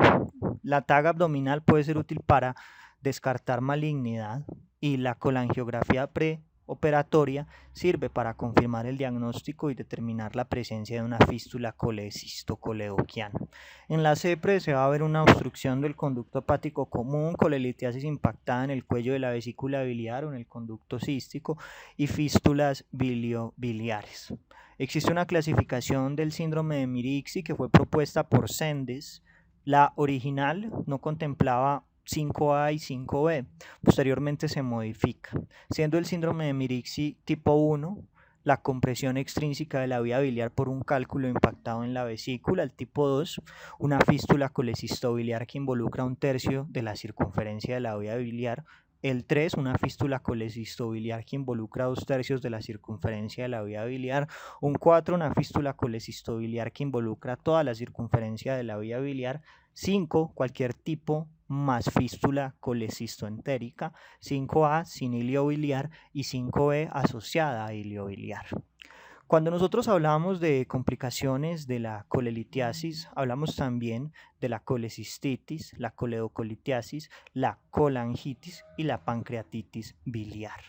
La tag abdominal puede ser útil para descartar malignidad y la colangiografía preoperatoria sirve para confirmar el diagnóstico y determinar la presencia de una fístula colecisto-coledoquiana. En la CEPRE se va a ver una obstrucción del conducto hepático común, colelitiasis impactada en el cuello de la vesícula biliar o en el conducto cístico y fístulas biliobiliares. Existe una clasificación del síndrome de Mirici que fue propuesta por Sendes. La original no contemplaba 5A y 5B, posteriormente se modifica, siendo el síndrome de Mirici tipo 1 la compresión extrínseca de la vía biliar por un cálculo impactado en la vesícula, el tipo 2, una fístula colecistobiliar que involucra 1/3 de la circunferencia de la vía biliar, el 3, una fístula colecistobiliar que involucra 2/3 de la circunferencia de la vía biliar. Un 4, una fístula colecistobiliar que involucra toda la circunferencia de la vía biliar. 5, cualquier tipo más fístula colecistoentérica. 5A, sin hilio biliar. Y 5B, asociada a hilio biliar. Cuando nosotros hablamos de complicaciones de la colelitiasis, hablamos también de la colecistitis, la coledocolitiasis, la colangitis y la pancreatitis biliar.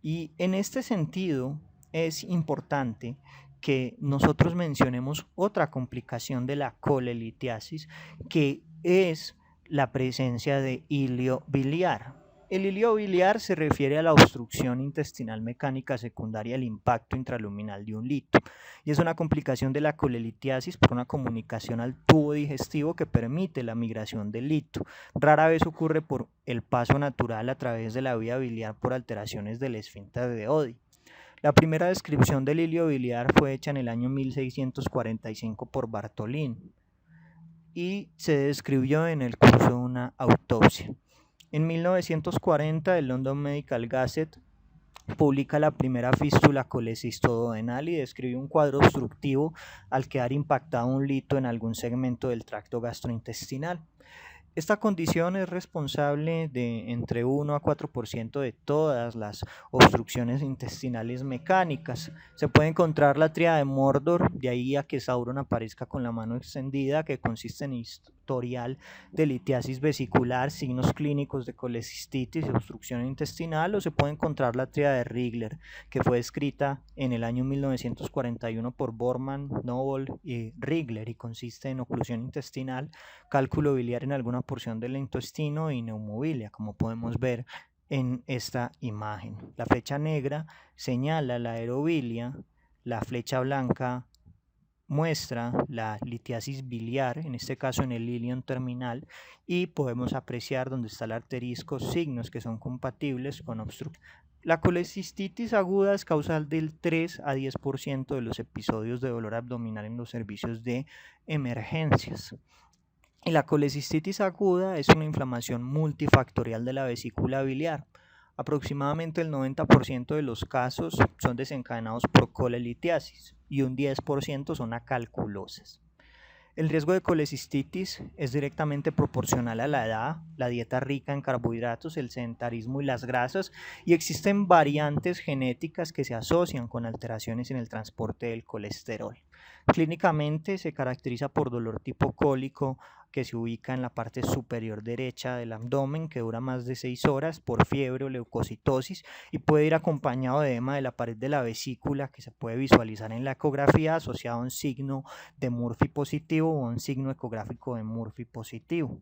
Y en este sentido es importante que nosotros mencionemos otra complicación de la colelitiasis, que es la presencia de hilio biliar. El hilio biliar se refiere a la obstrucción intestinal mecánica secundaria al impacto intraluminal de un lito y es una complicación de la colelitiasis por una comunicación al tubo digestivo que permite la migración del lito. Rara vez ocurre por el paso natural a través de la vía biliar por alteraciones del esfínter de Oddi. La primera descripción del hilio biliar fue hecha en el año 1645 por Bartolín y se describió en el curso de una autopsia. En 1940 el London Medical Gazette publica la primera fístula colecistoduodenal y describe un cuadro obstructivo al quedar impactado un lito en algún segmento del tracto gastrointestinal. Esta condición es responsable de entre 1 a 4% de todas las obstrucciones intestinales mecánicas. Se puede encontrar la tríada de Mordor, de ahí a que Sauron aparezca con la mano extendida, que consiste en historial de litiasis vesicular, signos clínicos de colecistitis y obstrucción intestinal, o se puede encontrar la tríada de Rigler, que fue escrita en el año 1941 por Bormann, Noble y Rigler y consiste en oclusión intestinal, cálculo biliar en alguna porción del intestino y neumobilia, como podemos ver en esta imagen. La flecha negra señala la aerobilia, la flecha blanca muestra la litiasis biliar, en este caso en el ilion terminal, y podemos apreciar donde está el arterisco signos que son compatibles con obstrucción. La colecistitis aguda es causal del 3 a 10% de los episodios de dolor abdominal en los servicios de emergencias. Y la colecistitis aguda es una inflamación multifactorial de la vesícula biliar. Aproximadamente el 90% de los casos son desencadenados por colelitiasis y un 10% son acalculosas. El riesgo de colecistitis es directamente proporcional a la edad, la dieta rica en carbohidratos, el sedentarismo y las grasas, y existen variantes genéticas que se asocian con alteraciones en el transporte del colesterol. Clínicamente se caracteriza por dolor tipo cólico que se ubica en la parte superior derecha del abdomen, que dura más de 6 horas, por fiebre o leucocitosis, y puede ir acompañado de edema de la pared de la vesícula, que se puede visualizar en la ecografía asociado a un signo de Murphy positivo o un signo ecográfico de Murphy positivo.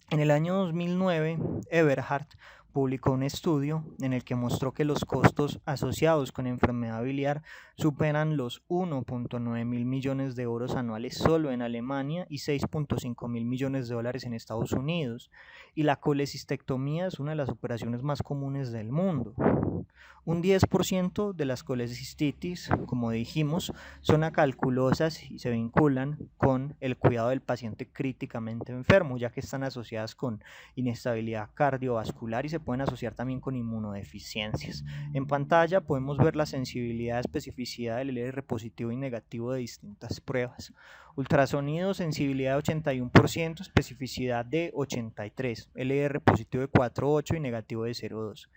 En el año 2009, Eberhard publicó un estudio en el que mostró que los costos asociados con enfermedad biliar superan los 1.9 mil millones de euros anuales solo en Alemania y 6.5 mil millones de dólares en Estados Unidos, y la colecistectomía es una de las operaciones más comunes del mundo. Un 10% de las colecistitis, como dijimos, son acalculosas y se vinculan con el cuidado del paciente críticamente enfermo, ya que están asociadas con inestabilidad cardiovascular y se pueden asociar también con inmunodeficiencias. En pantalla podemos ver la sensibilidad y especificidad del LR positivo y negativo de distintas pruebas. Ultrasonido, sensibilidad de 81%, especificidad de 83%, LR positivo de 4.8 y negativo de 0.2.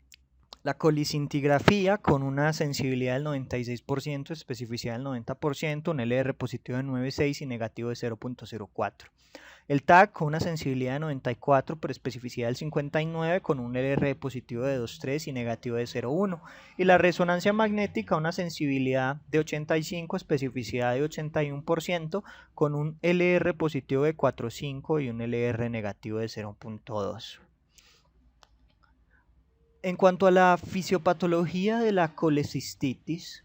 La colicintigrafía con una sensibilidad del 96%, especificidad del 90%, un LR positivo de 9.6 y negativo de 0.04. El TAC con una sensibilidad de 94 pero especificidad del 59 con un LR positivo de 2.3 y negativo de 0.1. Y la resonancia magnética una sensibilidad de 85, especificidad de 81% con un LR positivo de 4.5 y un LR negativo de 0.2. En cuanto a la fisiopatología de la colecistitis,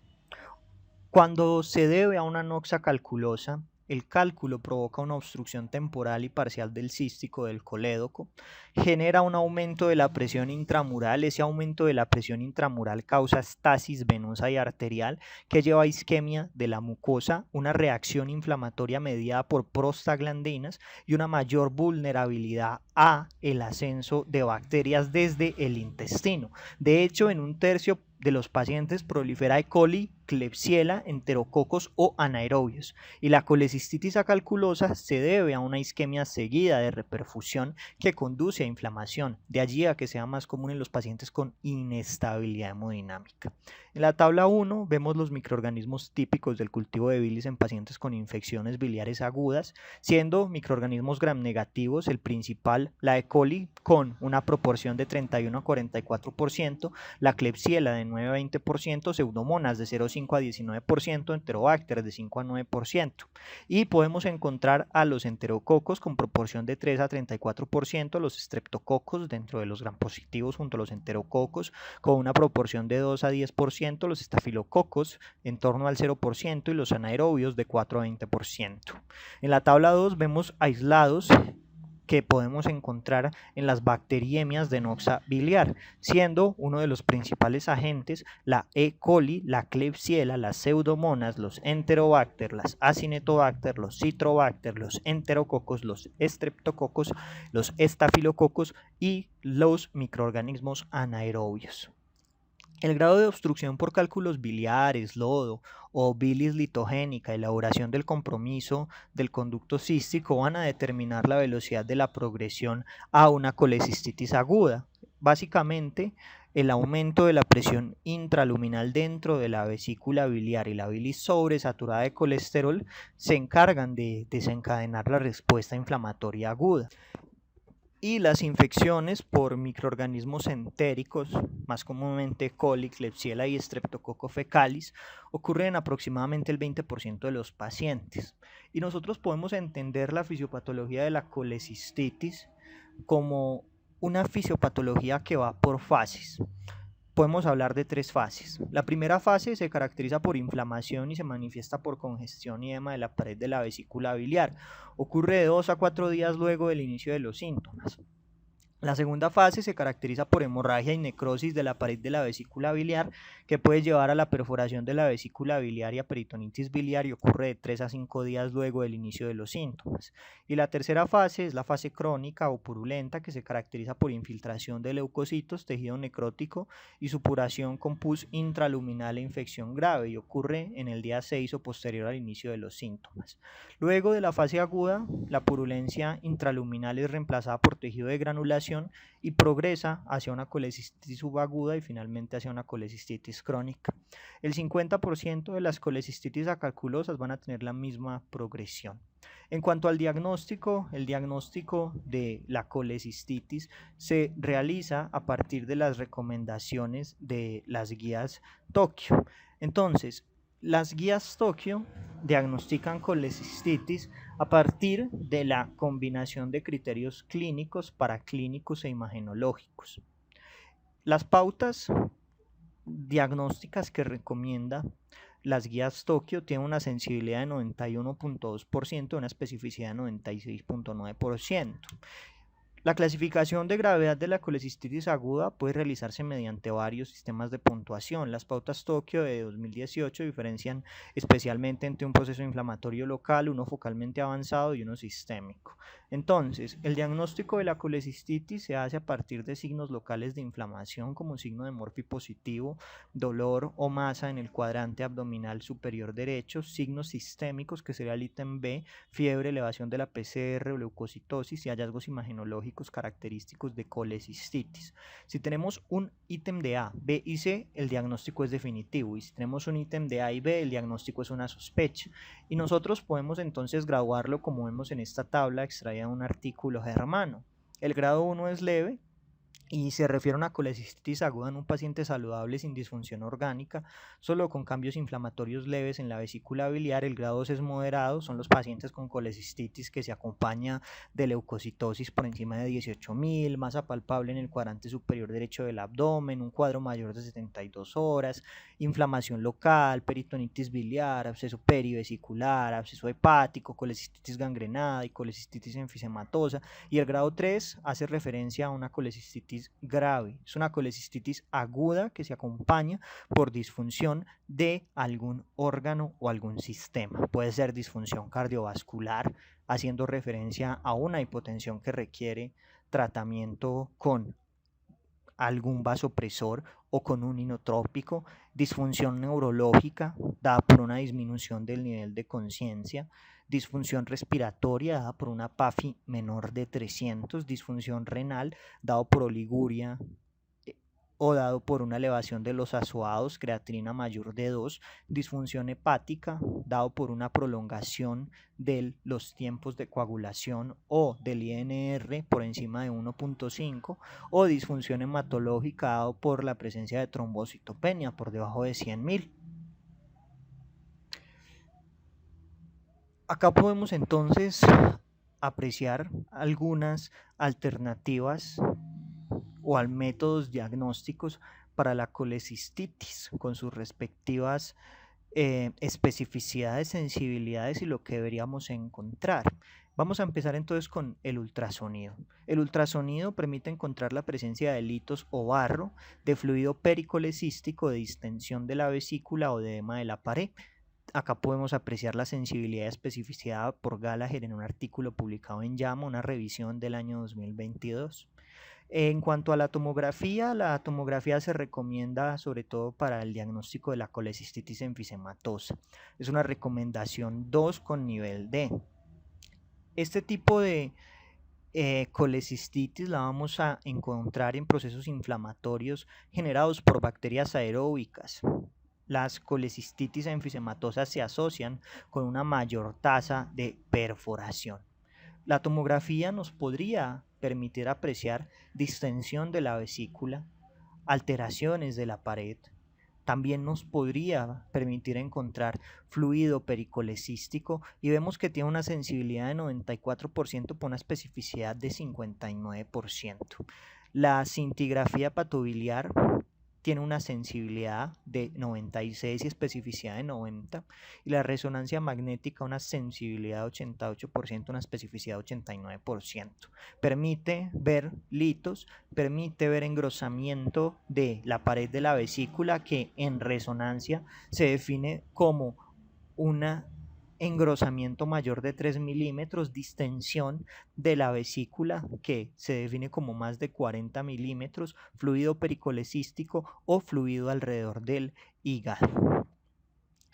cuando se debe a una anoxia calculosa, el cálculo provoca una obstrucción temporal y parcial del cístico del colédoco, genera un aumento de la presión intramural, ese aumento de la presión intramural causa estasis venosa y arterial que lleva a isquemia de la mucosa, una reacción inflamatoria mediada por prostaglandinas y una mayor vulnerabilidad a el ascenso de bacterias desde el intestino. De hecho, en un tercio de los pacientes prolifera E. coli, Klebsiella, enterococos o anaerobios, y la colecistitis acalculosa se debe a una isquemia seguida de reperfusión que conduce a inflamación, de allí a que sea más común en los pacientes con inestabilidad hemodinámica. En la tabla 1 vemos los microorganismos típicos del cultivo de bilis en pacientes con infecciones biliares agudas, siendo microorganismos gram negativos el principal, la E. coli con una proporción de 31 a 44%, la Klebsiella de 9 a 20%, Pseudomonas de 0,5 a 19%, Enterobacter de 5 a 9%. Y podemos encontrar a los enterococos con proporción de 3 a 34%, los streptococos dentro de los gram positivos junto a los enterococos con una proporción de 2 a 10%, los estafilococos en torno al 0% y los anaerobios de 4 a 20%. En la tabla 2 vemos aislados que podemos encontrar en las bacteriemias de noxa biliar, siendo uno de los principales agentes la E. coli, la Klebsiella, las pseudomonas, los enterobacter, las acinetobacter, los citrobacter, los enterococos, los streptococos, los estafilococos y los microorganismos anaerobios. El grado de obstrucción por cálculos biliares, lodo o bilis litogénica, elaboración del compromiso del conducto cístico van a determinar la velocidad de la progresión a una colecistitis aguda. Básicamente, el aumento de la presión intraluminal dentro de la vesícula biliar y la bilis sobresaturada de colesterol se encargan de desencadenar la respuesta inflamatoria aguda. Y las infecciones por microorganismos entéricos, más comúnmente coli, Klebsiella y Streptococcus fecalis, ocurren en aproximadamente el 20% de los pacientes. Y nosotros podemos entender la fisiopatología de la colecistitis como una fisiopatología que va por fases. Podemos hablar de 3 fases. La primera fase se caracteriza por inflamación y se manifiesta por congestión y edema de la pared de la vesícula biliar. Ocurre de 2 a 4 días luego del inicio de los síntomas. La segunda fase se caracteriza por hemorragia y necrosis de la pared de la vesícula biliar, que puede llevar a la perforación de la vesícula biliar y a peritonitis biliar y ocurre de 3 a 5 días luego del inicio de los síntomas. Y la tercera fase es la fase crónica o purulenta, que se caracteriza por infiltración de leucocitos, tejido necrótico y supuración con pus intraluminal e infección grave y ocurre en el día 6 o posterior al inicio de los síntomas. Luego de la fase aguda, la purulencia intraluminal es reemplazada por tejido de granulación y progresa hacia una colecistitis subaguda y finalmente hacia una colecistitis crónica. El 50% de las colecistitis acalculosas van a tener la misma progresión. En cuanto al diagnóstico, el diagnóstico de la colecistitis se realiza a partir de las recomendaciones de las guías Tokio. Entonces, las guías Tokio diagnostican colecistitis a partir de la combinación de criterios clínicos, paraclínicos e imagenológicos. Las pautas diagnósticas que recomienda las guías Tokio tienen una sensibilidad de 91.2% y una especificidad de 96.9%. La clasificación de gravedad de la colecistitis aguda puede realizarse mediante varios sistemas de puntuación. Las pautas Tokio de 2018 diferencian especialmente entre un proceso inflamatorio local, uno focalmente avanzado y uno sistémico. Entonces, el diagnóstico de la colecistitis se hace a partir de signos locales de inflamación como signo de Murphy positivo, dolor o masa en el cuadrante abdominal superior derecho, signos sistémicos que sería el ítem B, fiebre, elevación de la PCR o leucocitosis y hallazgos imagenológicos característicos de colecistitis. Si tenemos un ítem de A, B y C, el diagnóstico es definitivo, y si tenemos un ítem de A y B, el diagnóstico es una sospecha. Y nosotros podemos entonces graduarlo como vemos en esta tabla extraída de un artículo germano. El grado 1 es leve y se refiere a una colecistitis aguda en un paciente saludable sin disfunción orgánica, solo con cambios inflamatorios leves en la vesícula biliar. El grado 2 es moderado, son los pacientes con colecistitis que se acompaña de leucocitosis por encima de 18.000, masa palpable en el cuadrante superior derecho del abdomen, un cuadro mayor de 72 horas, inflamación local, peritonitis biliar, absceso perivesicular, absceso hepático, colecistitis gangrenada y colecistitis enfisematosa. Y el grado 3 hace referencia a una colecistitis grave, es una colecistitis aguda que se acompaña por disfunción de algún órgano o algún sistema. Puede ser disfunción cardiovascular, haciendo referencia a una hipotensión que requiere tratamiento con algún vasopresor o con un inotrópico, disfunción neurológica dada por una disminución del nivel de conciencia, disfunción respiratoria dada por una PAFI menor de 300, disfunción renal dado por oliguria o dado por una elevación de los azoados, creatinina mayor de 2, disfunción hepática dado por una prolongación de los tiempos de coagulación o del INR por encima de 1.5 o disfunción hematológica dado por la presencia de trombocitopenia por debajo de 100.000. Acá podemos entonces apreciar algunas alternativas o al métodos diagnósticos para la colecistitis con sus respectivas especificidades, sensibilidades y lo que deberíamos encontrar. Vamos a empezar entonces con el ultrasonido. El ultrasonido permite encontrar la presencia de litos o barro, de fluido pericolecístico, de distensión de la vesícula o de edema de la pared. Acá podemos apreciar la sensibilidad y especificidad por Gallagher en un artículo publicado en JAMA, una revisión del año 2022. En cuanto a la tomografía se recomienda sobre todo para el diagnóstico de la colecistitis enfisematosa. Es una recomendación 2 con nivel D. Este tipo de colecistitis la vamos a encontrar en procesos inflamatorios generados por bacterias aeróbicas. Las colecistitis enfisematosas se asocian con una mayor tasa de perforación. La tomografía nos podría permitir apreciar distensión de la vesícula, alteraciones de la pared. También nos podría permitir encontrar fluido pericolecístico y vemos que tiene una sensibilidad de 94% por una especificidad de 59%. La scintigrafía patobiliar tiene una sensibilidad de 96 y especificidad de 90, y la resonancia magnética una sensibilidad de 88%, una especificidad de 89%. Permite ver litos, permite ver engrosamiento de la pared de la vesícula, que en resonancia se define como una engrosamiento mayor de 3 milímetros, distensión de la vesícula que se define como más de 40 milímetros, fluido pericolecístico o fluido alrededor del hígado.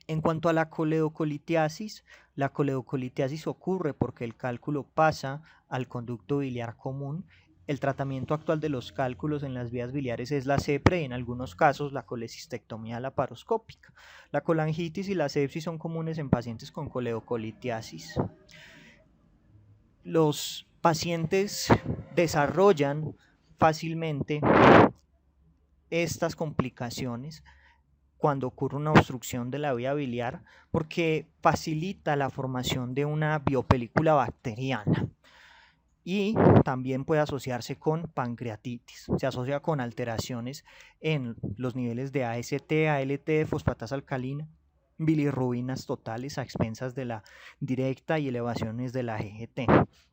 En cuanto a la coledocolitiasis ocurre porque el cálculo pasa al conducto biliar común. El tratamiento actual de los cálculos en las vías biliares es la CEPRE y en algunos casos la colecistectomía laparoscópica. La colangitis y la sepsis son comunes en pacientes con coledocolitiasis. Los pacientes desarrollan fácilmente estas complicaciones cuando ocurre una obstrucción de la vía biliar, porque facilita la formación de una biopelícula bacteriana. Y también puede asociarse con pancreatitis. Se asocia con alteraciones en los niveles de AST, ALT, fosfatasa alcalina, bilirrubinas totales a expensas de la directa y elevaciones de la GGT.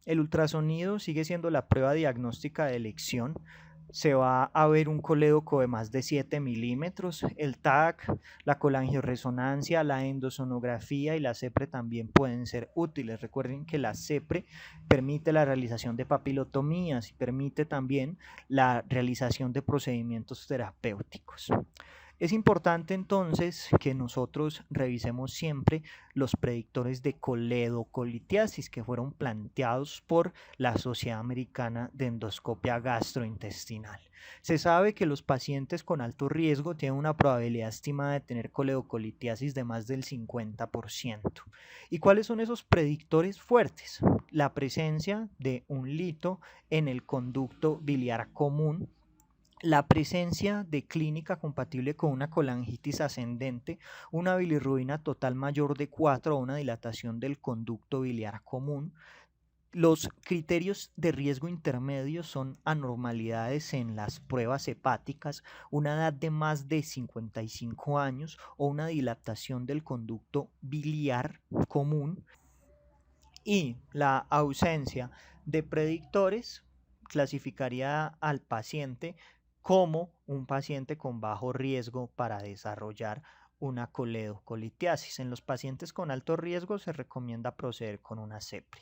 El ultrasonido sigue siendo la prueba diagnóstica de elección. Se va a ver un colédoco de más de 7 milímetros, el TAC, la colangioresonancia, la endosonografía y la CEPRE también pueden ser útiles. Recuerden que la CEPRE permite la realización de papilotomías y permite también la realización de procedimientos terapéuticos. Es importante entonces que nosotros revisemos siempre los predictores de coledocolitiasis que fueron planteados por la Sociedad Americana de Endoscopia Gastrointestinal. Se sabe que los pacientes con alto riesgo tienen una probabilidad estimada de tener coledocolitiasis de más del 50%. ¿Y cuáles son esos predictores fuertes? La presencia de un lito en el conducto biliar común, la presencia de clínica compatible con una colangitis ascendente, una bilirrubina total mayor de 4 o una dilatación del conducto biliar común. Los criterios de riesgo intermedio son anormalidades en las pruebas hepáticas, una edad de más de 55 años o una dilatación del conducto biliar común, y la ausencia de predictores clasificaría al paciente como un paciente con bajo riesgo para desarrollar una coledocolitiasis. En los pacientes con alto riesgo se recomienda proceder con una CEPRE.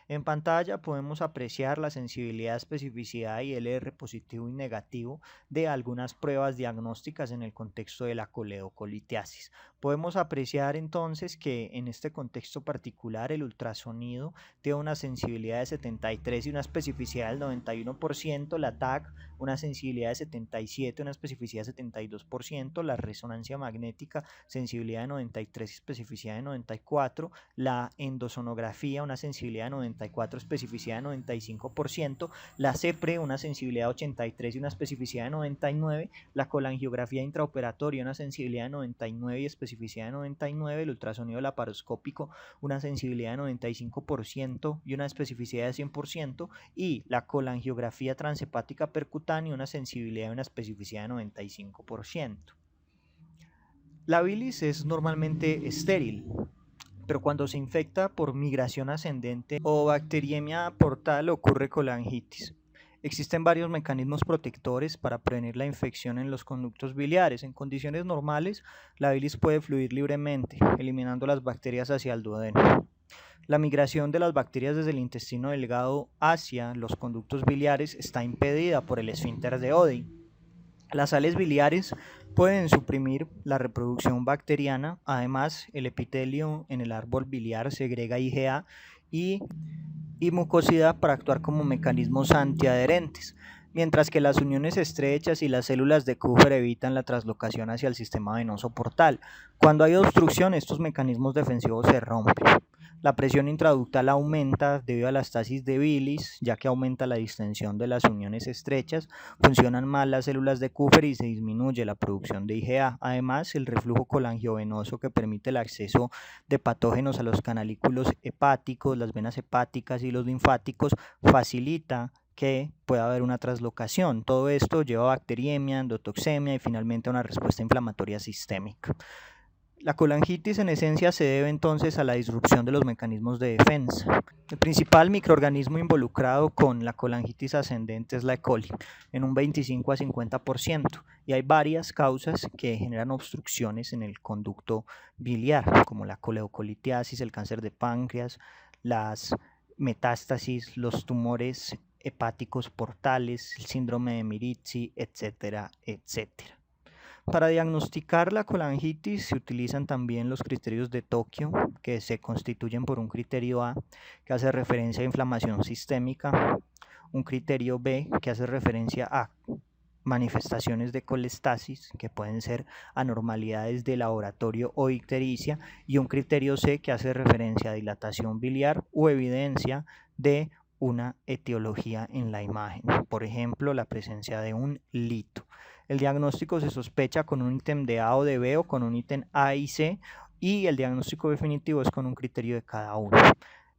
En pantalla podemos apreciar la sensibilidad, especificidad y LR positivo y negativo de algunas pruebas diagnósticas en el contexto de la coledocolitiasis. Podemos apreciar entonces que en este contexto particular el ultrasonido tiene una sensibilidad de 73 y una especificidad del 91%, la TAC una sensibilidad de 77, una especificidad de 72%, la resonancia magnética sensibilidad de 93 y especificidad de 94, la endosonografía una sensibilidad de 94, especificidad de 95%, la CEPRE una sensibilidad de 83 y una especificidad de 99, la colangiografía intraoperatoria una sensibilidad de 99 y especificidad de 99, el ultrasonido laparoscópico una sensibilidad de 95% y una especificidad de 100%, y la colangiografía transhepática percutánea una sensibilidad y una especificidad de 95%. La bilis es normalmente estéril, pero cuando se infecta por migración ascendente o bacteriemia portal ocurre colangitis. Existen varios mecanismos protectores para prevenir la infección en los conductos biliares. En condiciones normales, la bilis puede fluir libremente, eliminando las bacterias hacia el duodeno. La migración de las bacterias desde el intestino delgado hacia los conductos biliares está impedida por el esfínter de Oddi. Las sales biliares pueden suprimir la reproducción bacteriana. Además, el epitelio en el árbol biliar segrega IgA y mucosidad para actuar como mecanismos antiadherentes, mientras que las uniones estrechas y las células de Kupffer evitan la translocación hacia el sistema venoso portal. Cuando hay obstrucción, estos mecanismos defensivos se rompen. La presión intraductal aumenta debido a la estasis de bilis, ya que aumenta la distensión de las uniones estrechas, funcionan mal las células de Kupffer y se disminuye la producción de IgA. Además, el reflujo colangiovenoso que permite el acceso de patógenos a los canalículos hepáticos, las venas hepáticas y los linfáticos facilita que pueda haber una translocación. Todo esto lleva a bacteriemia, endotoxemia y finalmente a una respuesta inflamatoria sistémica. La colangitis en esencia se debe entonces a la disrupción de los mecanismos de defensa. El principal microorganismo involucrado con la colangitis ascendente es la E. coli, en un 25 a 50%, y hay varias causas que generan obstrucciones en el conducto biliar, como la coleocolitiasis, el cáncer de páncreas, las metástasis, los tumores hepáticos portales, el síndrome de Mirizzi, etcétera, etcétera. Para diagnosticar la colangitis se utilizan también los criterios de Tokio, que se constituyen por un criterio A, que hace referencia a inflamación sistémica, un criterio B, que hace referencia a manifestaciones de colestasis, que pueden ser anormalidades de laboratorio o ictericia, y un criterio C, que hace referencia a dilatación biliar o evidencia de una etiología en la imagen, por ejemplo, la presencia de un lito. El diagnóstico se sospecha con un ítem de A o de B o con un ítem A y C, y el diagnóstico definitivo es con un criterio de cada uno.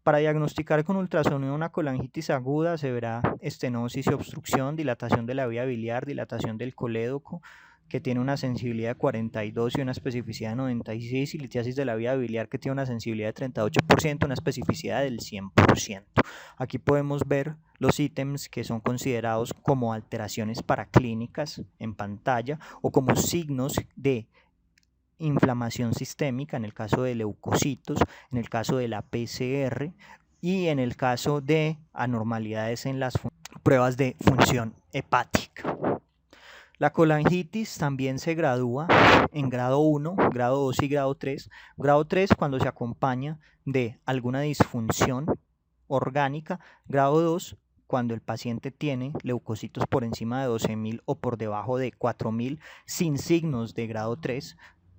Para diagnosticar con ultrasonido una colangitis aguda se verá estenosis y obstrucción, dilatación de la vía biliar, dilatación del colédoco, que tiene una sensibilidad de 42 y una especificidad de 96, y litiasis de la vía biliar, que tiene una sensibilidad de 38%, una especificidad del 100%. Aquí podemos ver los ítems que son considerados como alteraciones paraclínicas en pantalla o como signos de inflamación sistémica en el caso de leucocitos, en el caso de la PCR y en el caso de anormalidades en las pruebas de función hepática. La colangitis también se gradúa en grado 1, grado 2 y grado 3. Grado 3 cuando se acompaña de alguna disfunción orgánica. Grado 2 cuando el paciente tiene leucocitos por encima de 12.000 o por debajo de 4.000 sin signos de grado 3.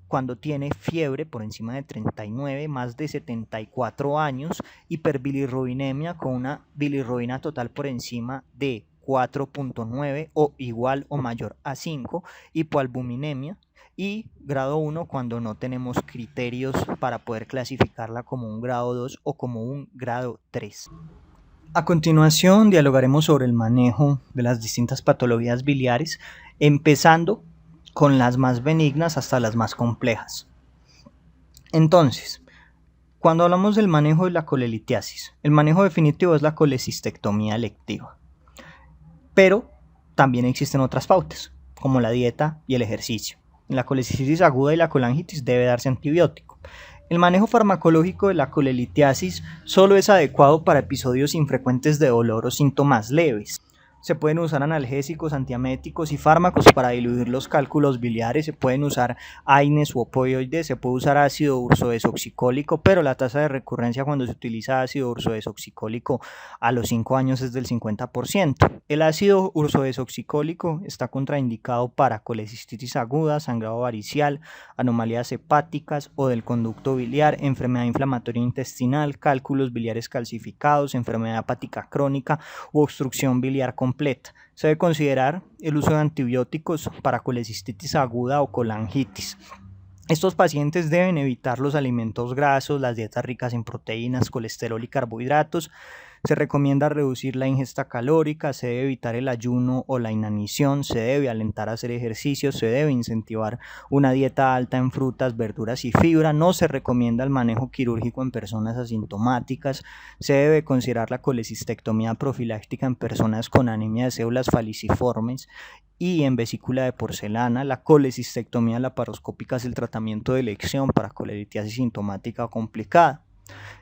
Cuando tiene fiebre por encima de 39, más de 74 años, hiperbilirrubinemia con una bilirrubina total por encima de 4.9 o igual o mayor a 5, hipoalbuminemia, y grado 1 cuando no tenemos criterios para poder clasificarla como un grado 2 o como un grado 3. A continuación dialogaremos sobre el manejo de las distintas patologías biliares, empezando con las más benignas hasta las más complejas. Entonces, cuando hablamos del manejo de la colelitiasis, el manejo definitivo es la colecistectomía electiva. Pero también existen otras pautas, como la dieta y el ejercicio. En la colecistitis aguda y la colangitis debe darse antibiótico. El manejo farmacológico de la colelitiasis solo es adecuado para episodios infrecuentes de dolor o síntomas leves. Se pueden usar analgésicos, antieméticos y fármacos para diluir los cálculos biliares. Se pueden usar AINES u opioides, se puede usar ácido ursodesoxicólico, pero la tasa de recurrencia cuando se utiliza ácido ursodesoxicólico a los 5 años es del 50%. El ácido ursodesoxicólico está contraindicado para colecistitis aguda, sangrado varicial, anomalías hepáticas o del conducto biliar, enfermedad inflamatoria intestinal, cálculos biliares calcificados, enfermedad hepática crónica u obstrucción biliar completa. Se debe considerar el uso de antibióticos para colecistitis aguda o colangitis. Estos pacientes deben evitar los alimentos grasos, las dietas ricas en proteínas, colesterol y carbohidratos. Se recomienda reducir la ingesta calórica, se debe evitar el ayuno o la inanición, se debe alentar a hacer ejercicio, se debe incentivar una dieta alta en frutas, verduras y fibra. No se recomienda el manejo quirúrgico en personas asintomáticas. Se debe considerar la colecistectomía profiláctica en personas con anemia de células falciformes y en vesícula de porcelana. La colecistectomía laparoscópica es el tratamiento de elección para colelitiasis sintomática complicada.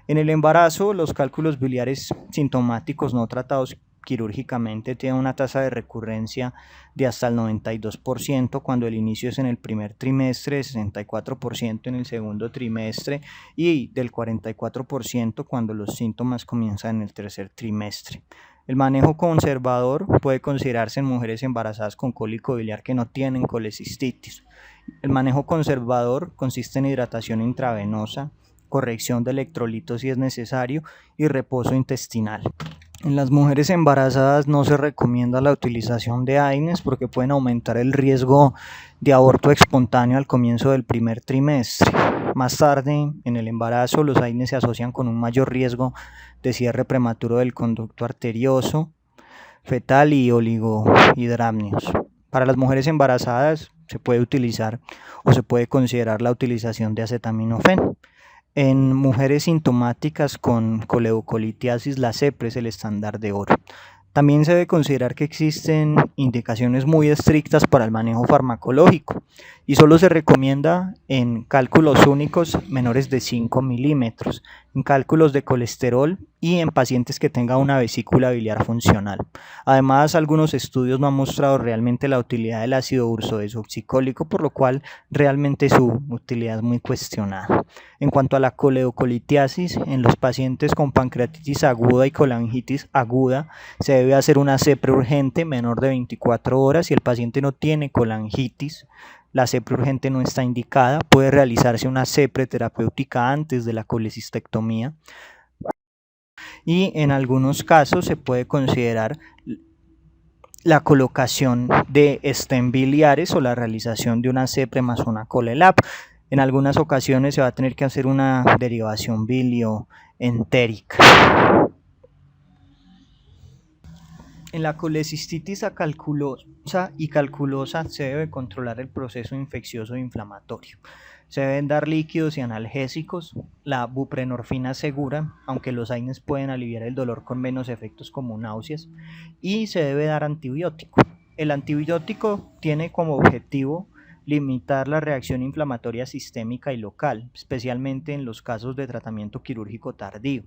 En el embarazo, los cálculos biliares sintomáticos no tratados quirúrgicamente tienen una tasa de recurrencia de hasta el 92% cuando el inicio es en el primer trimestre, 64% en el segundo trimestre y del 44% cuando los síntomas comienzan en el tercer trimestre. El manejo conservador puede considerarse en mujeres embarazadas con cólico biliar que no tienen colecistitis. El manejo conservador consiste en hidratación intravenosa, corrección de electrolitos si es necesario y reposo intestinal. En las mujeres embarazadas no se recomienda la utilización de AINES porque pueden aumentar el riesgo de aborto espontáneo al comienzo del primer trimestre. Más tarde, en el embarazo, los AINES se asocian con un mayor riesgo de cierre prematuro del conducto arterioso, fetal y oligohidramnios. Para las mujeres embarazadas se puede utilizar o se puede considerar la utilización de acetaminofén. En mujeres sintomáticas con coleocolitiasis, la CEPRE es el estándar de oro. También se debe considerar que existen indicaciones muy estrictas para el manejo farmacológico y solo se recomienda en cálculos únicos menores de 5 milímetros, en cálculos de colesterol y en pacientes que tengan una vesícula biliar funcional. Además, algunos estudios no han mostrado realmente la utilidad del ácido ursodesoxicólico, por lo cual realmente su utilidad es muy cuestionada. En cuanto a la coleocolitiasis, en los pacientes con pancreatitis aguda y colangitis aguda, se debe hacer una CEPRE urgente menor de 24 horas. Si el paciente no tiene colangitis, la CEPRE urgente no está indicada. Puede realizarse una CEPRE terapéutica antes de la colecistectomía. Y en algunos casos se puede considerar la colocación de stent biliares o la realización de una CEPRE más una ColeLab. En algunas ocasiones se va a tener que hacer una derivación bilioentérica. En la colecistitis acalculosa y calculosa se debe controlar el proceso infeccioso e inflamatorio. Se deben dar líquidos y analgésicos. La buprenorfina segura, aunque los AINES pueden aliviar el dolor con menos efectos como náuseas, y se debe dar antibiótico. El antibiótico tiene como objetivo limitar la reacción inflamatoria sistémica y local, especialmente en los casos de tratamiento quirúrgico tardío.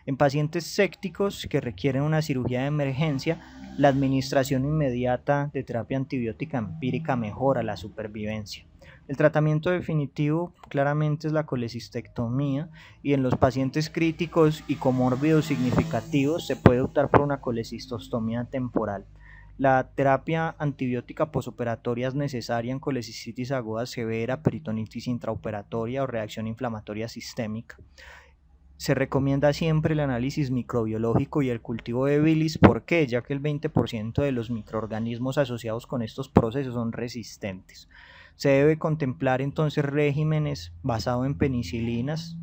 En pacientes sépticos que requieren una cirugía de emergencia, la administración inmediata de terapia antibiótica empírica mejora la supervivencia. El tratamiento definitivo claramente es la colecistectomía y en los pacientes críticos y comórbidos significativos se puede optar por una colecistostomía temporal. La terapia antibiótica posoperatoria es necesaria en colecistitis aguda severa, peritonitis intraoperatoria o reacción inflamatoria sistémica. Se recomienda siempre el análisis microbiológico y el cultivo de bilis. ¿Por qué? Ya que el 20% de los microorganismos asociados con estos procesos son resistentes. Se debe contemplar entonces regímenes basados en penicilinas.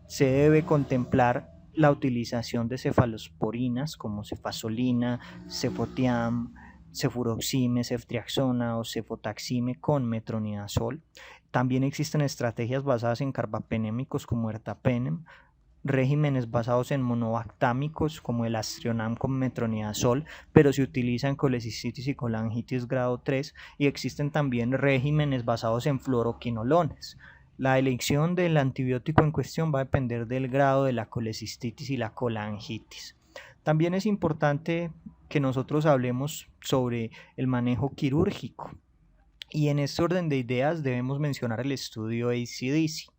Se debe contemplar la utilización de cefalosporinas como cefazolina, cefotiam, cefuroxime, ceftriaxona o cefotaxime con metronidazol. También existen estrategias basadas en carbapenémicos como ertapenem, regímenes basados en monobactámicos como el astrionam con metronidazol, pero se utiliza en colecistitis y colangitis grado 3, y existen también regímenes basados en fluoroquinolones. La elección del antibiótico en cuestión va a depender del grado de la colecistitis y la colangitis. También es importante que nosotros hablemos sobre el manejo quirúrgico, y en este orden de ideas debemos mencionar el estudio ACDC.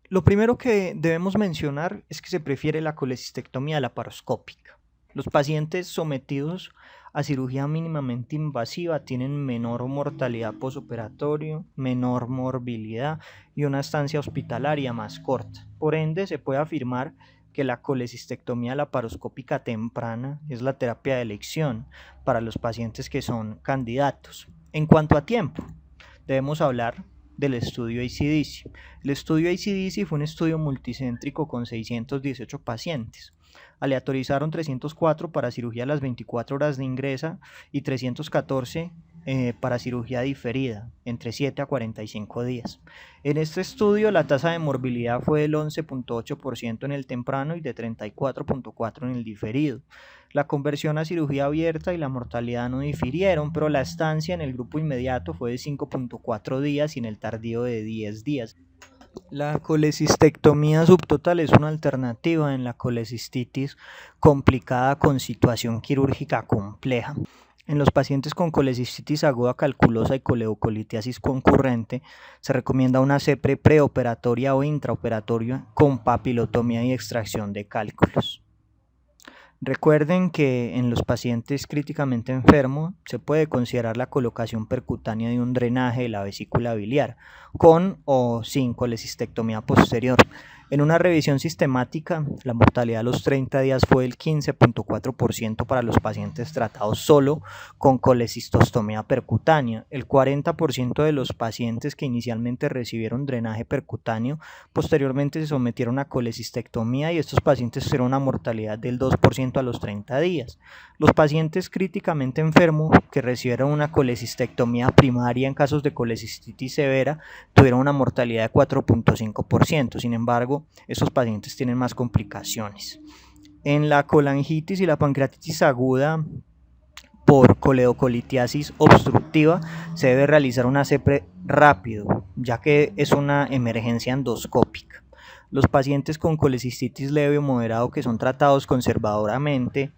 Lo primero que debemos mencionar es que se prefiere la colecistectomía laparoscópica. Los pacientes sometidos a cirugía mínimamente invasiva tienen menor mortalidad posoperatorio, menor morbilidad y una estancia hospitalaria más corta. Por ende, se puede afirmar que la colecistectomía laparoscópica temprana es la terapia de elección para los pacientes que son candidatos. En cuanto a tiempo, debemos hablar del estudio ACDC. El estudio ACDC fue un estudio multicéntrico con 618 pacientes. Aleatorizaron 304 para cirugía a las 24 horas de ingresa y 314 para cirugía diferida, entre 7 a 45 días. En este estudio la tasa de morbilidad fue del 11.8% en el temprano y de 34.4% en el diferido. La conversión a cirugía abierta y la mortalidad no difirieron, pero la estancia en el grupo inmediato fue de 5.4 días y en el tardío de 10 días. La colecistectomía subtotal es una alternativa en la colecistitis complicada con situación quirúrgica compleja. En los pacientes con colecistitis aguda calculosa y coleocolitiasis concurrente se recomienda una CEPRE preoperatoria o intraoperatoria con papilotomía y extracción de cálculos. Recuerden que en los pacientes críticamente enfermos se puede considerar la colocación percutánea de un drenaje de la vesícula biliar con o sin colecistectomía posterior. En una revisión sistemática, la mortalidad a los 30 días fue del 15.4% para los pacientes tratados solo con colecistostomía percutánea. El 40% de los pacientes que inicialmente recibieron drenaje percutáneo posteriormente se sometieron a colecistectomía y estos pacientes tuvieron una mortalidad del 2% a los 30 días. Los pacientes críticamente enfermos que recibieron una colecistectomía primaria en casos de colecistitis severa tuvieron una mortalidad de 4.5%. Sin embargo, estos pacientes tienen más complicaciones. En la colangitis y la pancreatitis aguda por coleocolitiasis obstructiva se debe realizar una CEPRE rápido, ya que es una emergencia endoscópica. Los pacientes con colecistitis leve o moderado que son tratados conservadoramente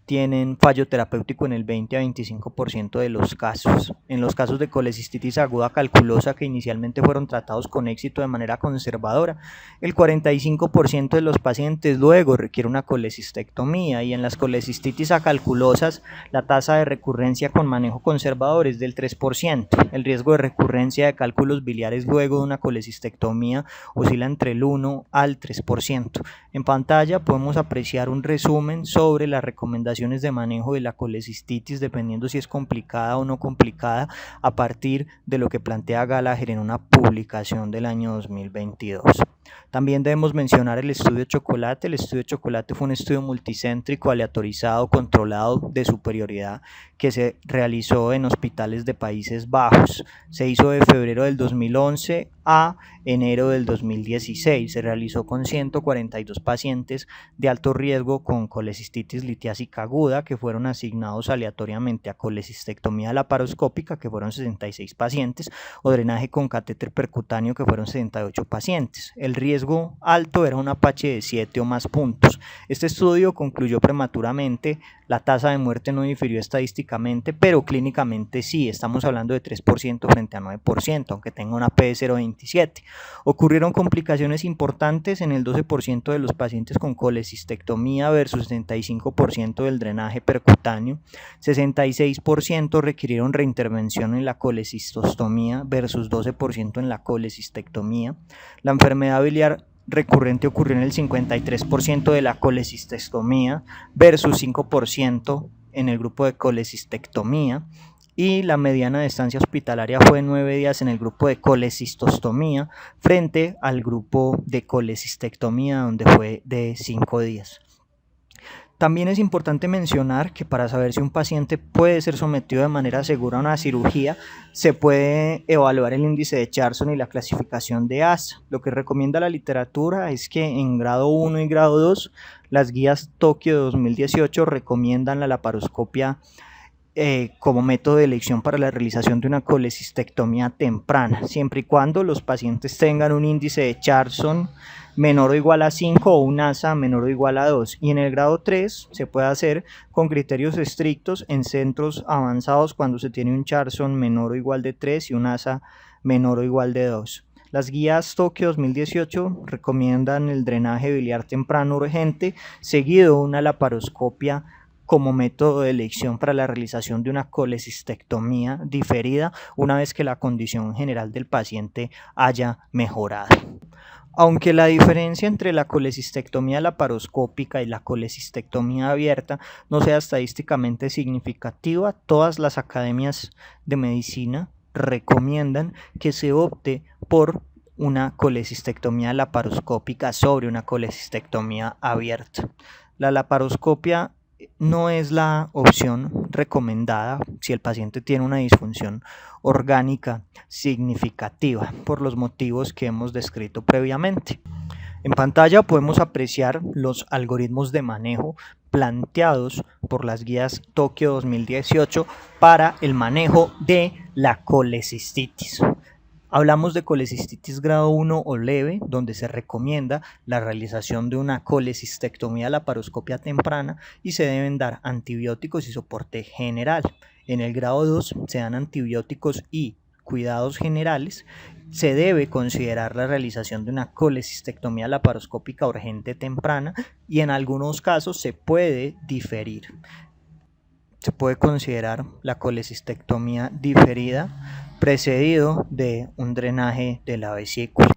tienen fallo terapéutico en el 20 a 25% de los casos. En los casos de colecistitis aguda calculosa que inicialmente fueron tratados con éxito de manera conservadora, el 45% de los pacientes luego requiere una colecistectomía, y en las colecistitis acalculosas la tasa de recurrencia con manejo conservador es del 3%. El riesgo de recurrencia de cálculos biliares luego de una colecistectomía oscila entre el 1 al 3%. En pantalla podemos apreciar un resumen sobre las recomendaciones de manejo de la colecistitis dependiendo si es complicada o no complicada a partir de lo que plantea Gallagher en una publicación del año 2022. También debemos mencionar el estudio Chocolate. El estudio Chocolate fue un estudio multicéntrico, aleatorizado, controlado de superioridad que se realizó en hospitales de Países Bajos. Se hizo de febrero del 2011 a enero del 2016. Se realizó con 142 pacientes de alto riesgo con colecistitis litiásica aguda que fueron asignados aleatoriamente a colecistectomía laparoscópica, que fueron 66 pacientes, o drenaje con catéter percutáneo, que fueron 78 pacientes. El riesgo alto era un Apache de 7 o más puntos. Este estudio concluyó prematuramente. La tasa de muerte no difirió estadísticamente, pero clínicamente sí. Estamos hablando de 3% frente a 9%, aunque tenga una P de 0.27. Ocurrieron complicaciones importantes en el 12% de los pacientes con colecistectomía versus 75% del drenaje percutáneo. 66% requirieron reintervención en la colecistostomía versus 12% en la colecistectomía. La enfermedad biliar recurrente ocurrió en el 53% de la colecistectomía versus 5% en el grupo de colecistectomía, y la mediana de estancia hospitalaria fue de 9 días en el grupo de colecistostomía frente al grupo de colecistectomía, donde fue de 5 días. También es importante mencionar que para saber si un paciente puede ser sometido de manera segura a una cirugía, se puede evaluar el índice de Charson y la clasificación de ASA. Lo que recomienda la literatura es que en grado 1 y grado 2, las guías Tokio de 2018 recomiendan la laparoscopia como método de elección para la realización de una colecistectomía temprana, siempre y cuando los pacientes tengan un índice de Charson menor o igual a 5 o un ASA menor o igual a 2, y en el grado 3 se puede hacer con criterios estrictos en centros avanzados cuando se tiene un Charson menor o igual de 3 y un ASA menor o igual de 2. Las guías Tokio 2018 recomiendan el drenaje biliar temprano urgente seguido de una laparoscopia como método de elección para la realización de una colecistectomía diferida una vez que la condición general del paciente haya mejorado. Aunque la diferencia entre la colecistectomía laparoscópica y la colecistectomía abierta no sea estadísticamente significativa, todas las academias de medicina recomiendan que se opte por una colecistectomía laparoscópica sobre una colecistectomía abierta. La laparoscopia no es la opción recomendada si el paciente tiene una disfunción orgánica significativa por los motivos que hemos descrito previamente. En pantalla podemos apreciar los algoritmos de manejo planteados por las guías Tokio 2018 para el manejo de la colecistitis. Hablamos de colecistitis grado 1 o leve, donde se recomienda la realización de una colecistectomía laparoscopia temprana y se deben dar antibióticos y soporte general. En el grado 2 se dan antibióticos y cuidados generales. Se debe considerar la realización de una colecistectomía laparoscópica urgente temprana y en algunos casos se puede diferir. Se puede considerar la colecistectomía diferida precedido de un drenaje de la vesícula.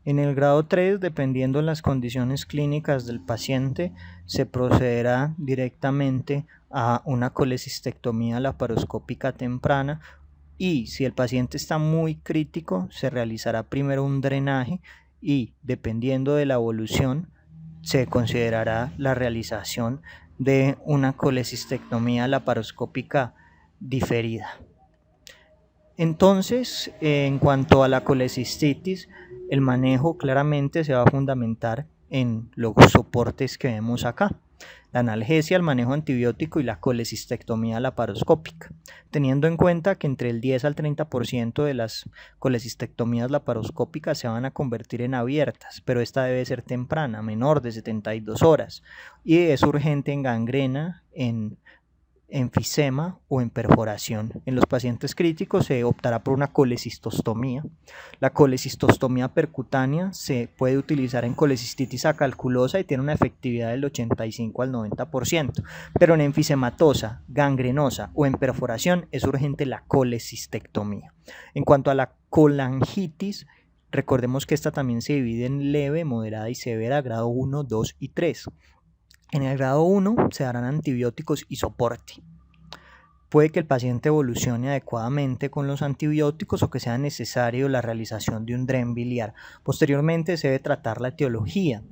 En el grado 3, dependiendo de las condiciones clínicas del paciente, se procederá directamente a una colecistectomía laparoscópica temprana y si el paciente está muy crítico, se realizará primero un drenaje y dependiendo de la evolución, se considerará la realización de una colecistectomía laparoscópica diferida. Entonces, en cuanto a la colecistitis, el manejo claramente se va a fundamentar en los soportes que vemos acá. La analgesia, el manejo antibiótico y la colecistectomía laparoscópica, teniendo en cuenta que entre el 10 al 30% de las colecistectomías laparoscópicas se van a convertir en abiertas, pero esta debe ser temprana, menor de 72 horas, y es urgente en gangrena, en enfisema o en perforación. En los pacientes críticos se optará por una colecistostomía. La colecistostomía percutánea se puede utilizar en colecistitis acalculosa y tiene una efectividad del 85 al 90%, pero en enfisematosa, gangrenosa o en perforación es urgente la colecistectomía. En cuanto a la colangitis, recordemos que esta también se divide en leve, moderada y severa, grado 1, 2 y 3. En el grado 1 se darán antibióticos y soporte. Puede que el paciente evolucione adecuadamente con los antibióticos o que sea necesario la realización de un dren biliar. Posteriormente se debe tratar la etiología.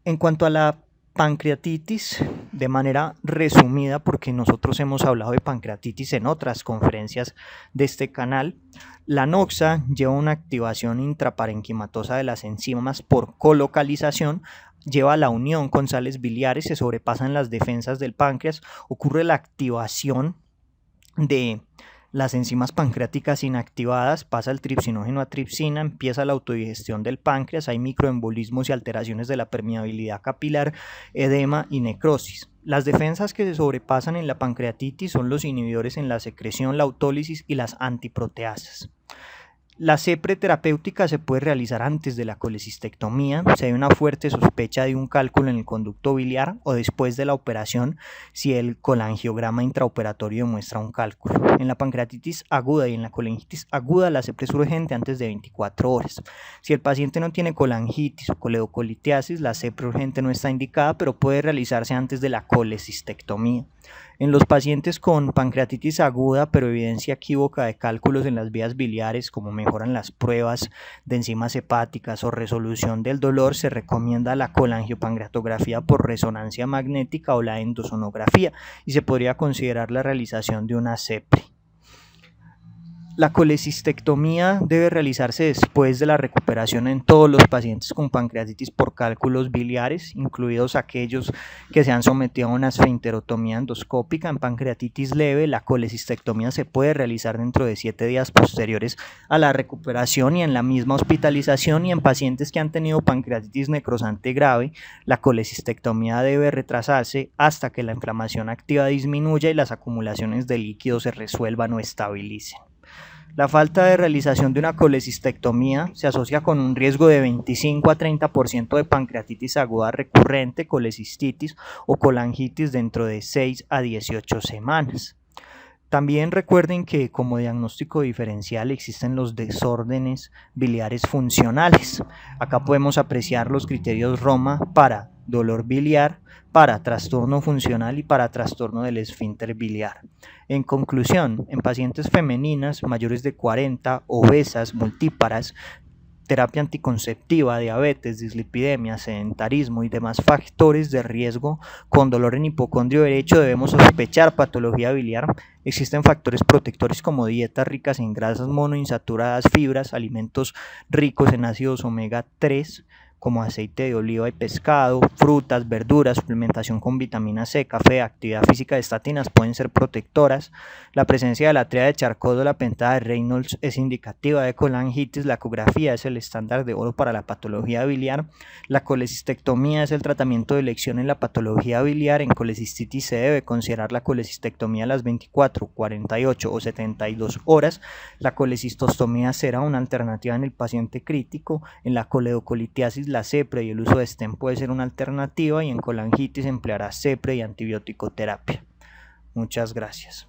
En cuanto a la pancreatitis, de manera resumida, porque nosotros hemos hablado de pancreatitis en otras conferencias de este canal, la noxa lleva una activación intraparenquimatosa de las enzimas por colocalización, lleva a la unión con sales biliares, se sobrepasan las defensas del páncreas, ocurre la activación de las enzimas pancreáticas inactivadas, pasa el tripsinógeno a tripsina, empieza la autodigestión del páncreas, hay microembolismos y alteraciones de la permeabilidad capilar, edema y necrosis. Las defensas que se sobrepasan en la pancreatitis son los inhibidores en la secreción, la autólisis y las antiproteasas. La CEPRE terapéutica se puede realizar antes de la colecistectomía si hay una fuerte sospecha de un cálculo en el conducto biliar o después de la operación si el colangiograma intraoperatorio demuestra un cálculo. En la pancreatitis aguda y en la colangitis aguda la CEPRE es urgente antes de 24 horas. Si el paciente no tiene colangitis o coledocolitiasis, la CEPRE urgente no está indicada, pero puede realizarse antes de la colecistectomía. En los pacientes con pancreatitis aguda pero evidencia equívoca de cálculos en las vías biliares, como mejoran las pruebas de enzimas hepáticas o resolución del dolor, se recomienda la colangiopancreatografía por resonancia magnética o la endosonografía y se podría considerar la realización de una CEPRE. La colecistectomía debe realizarse después de la recuperación en todos los pacientes con pancreatitis por cálculos biliares, incluidos aquellos que se han sometido a una esfenterotomía endoscópica. En pancreatitis leve, la colecistectomía se puede realizar dentro de 7 días posteriores a la recuperación y en la misma hospitalización, y en pacientes que han tenido pancreatitis necrosante grave, la colecistectomía debe retrasarse hasta que la inflamación activa disminuya y las acumulaciones de líquido se resuelvan o estabilicen. La falta de realización de una colecistectomía se asocia con un riesgo de 25 a 30% de pancreatitis aguda recurrente, colecistitis o colangitis dentro de 6 a 18 semanas. También recuerden que como diagnóstico diferencial existen los desórdenes biliares funcionales. Acá podemos apreciar los criterios Roma para dolor biliar, para trastorno funcional y para trastorno del esfínter biliar. En conclusión, en pacientes femeninas mayores de 40, obesas, multíparas, terapia anticonceptiva, diabetes, dislipidemia, sedentarismo y demás factores de riesgo con dolor en hipocondrio derecho, debemos sospechar patología biliar. Existen factores protectores como dietas ricas en grasas monoinsaturadas, fibras, alimentos ricos en ácidos omega 3, como aceite de oliva y pescado, frutas, verduras, suplementación con vitamina C, café, actividad física de estatinas pueden ser protectoras. La presencia de la tríada de Charcot o la pentada de Reynolds es indicativa de colangitis. La ecografía es el estándar de oro para la patología biliar. La colecistectomía es el tratamiento de elección en la patología biliar. En colecistitis se debe considerar la colecistectomía a las 24, 48 o 72 horas. La colecistostomía será una alternativa en el paciente crítico. En la coledocolitiasis la CEPRE y el uso de stent puede ser una alternativa, y en colangitis empleará CEPRE y antibiótico terapia. Muchas gracias.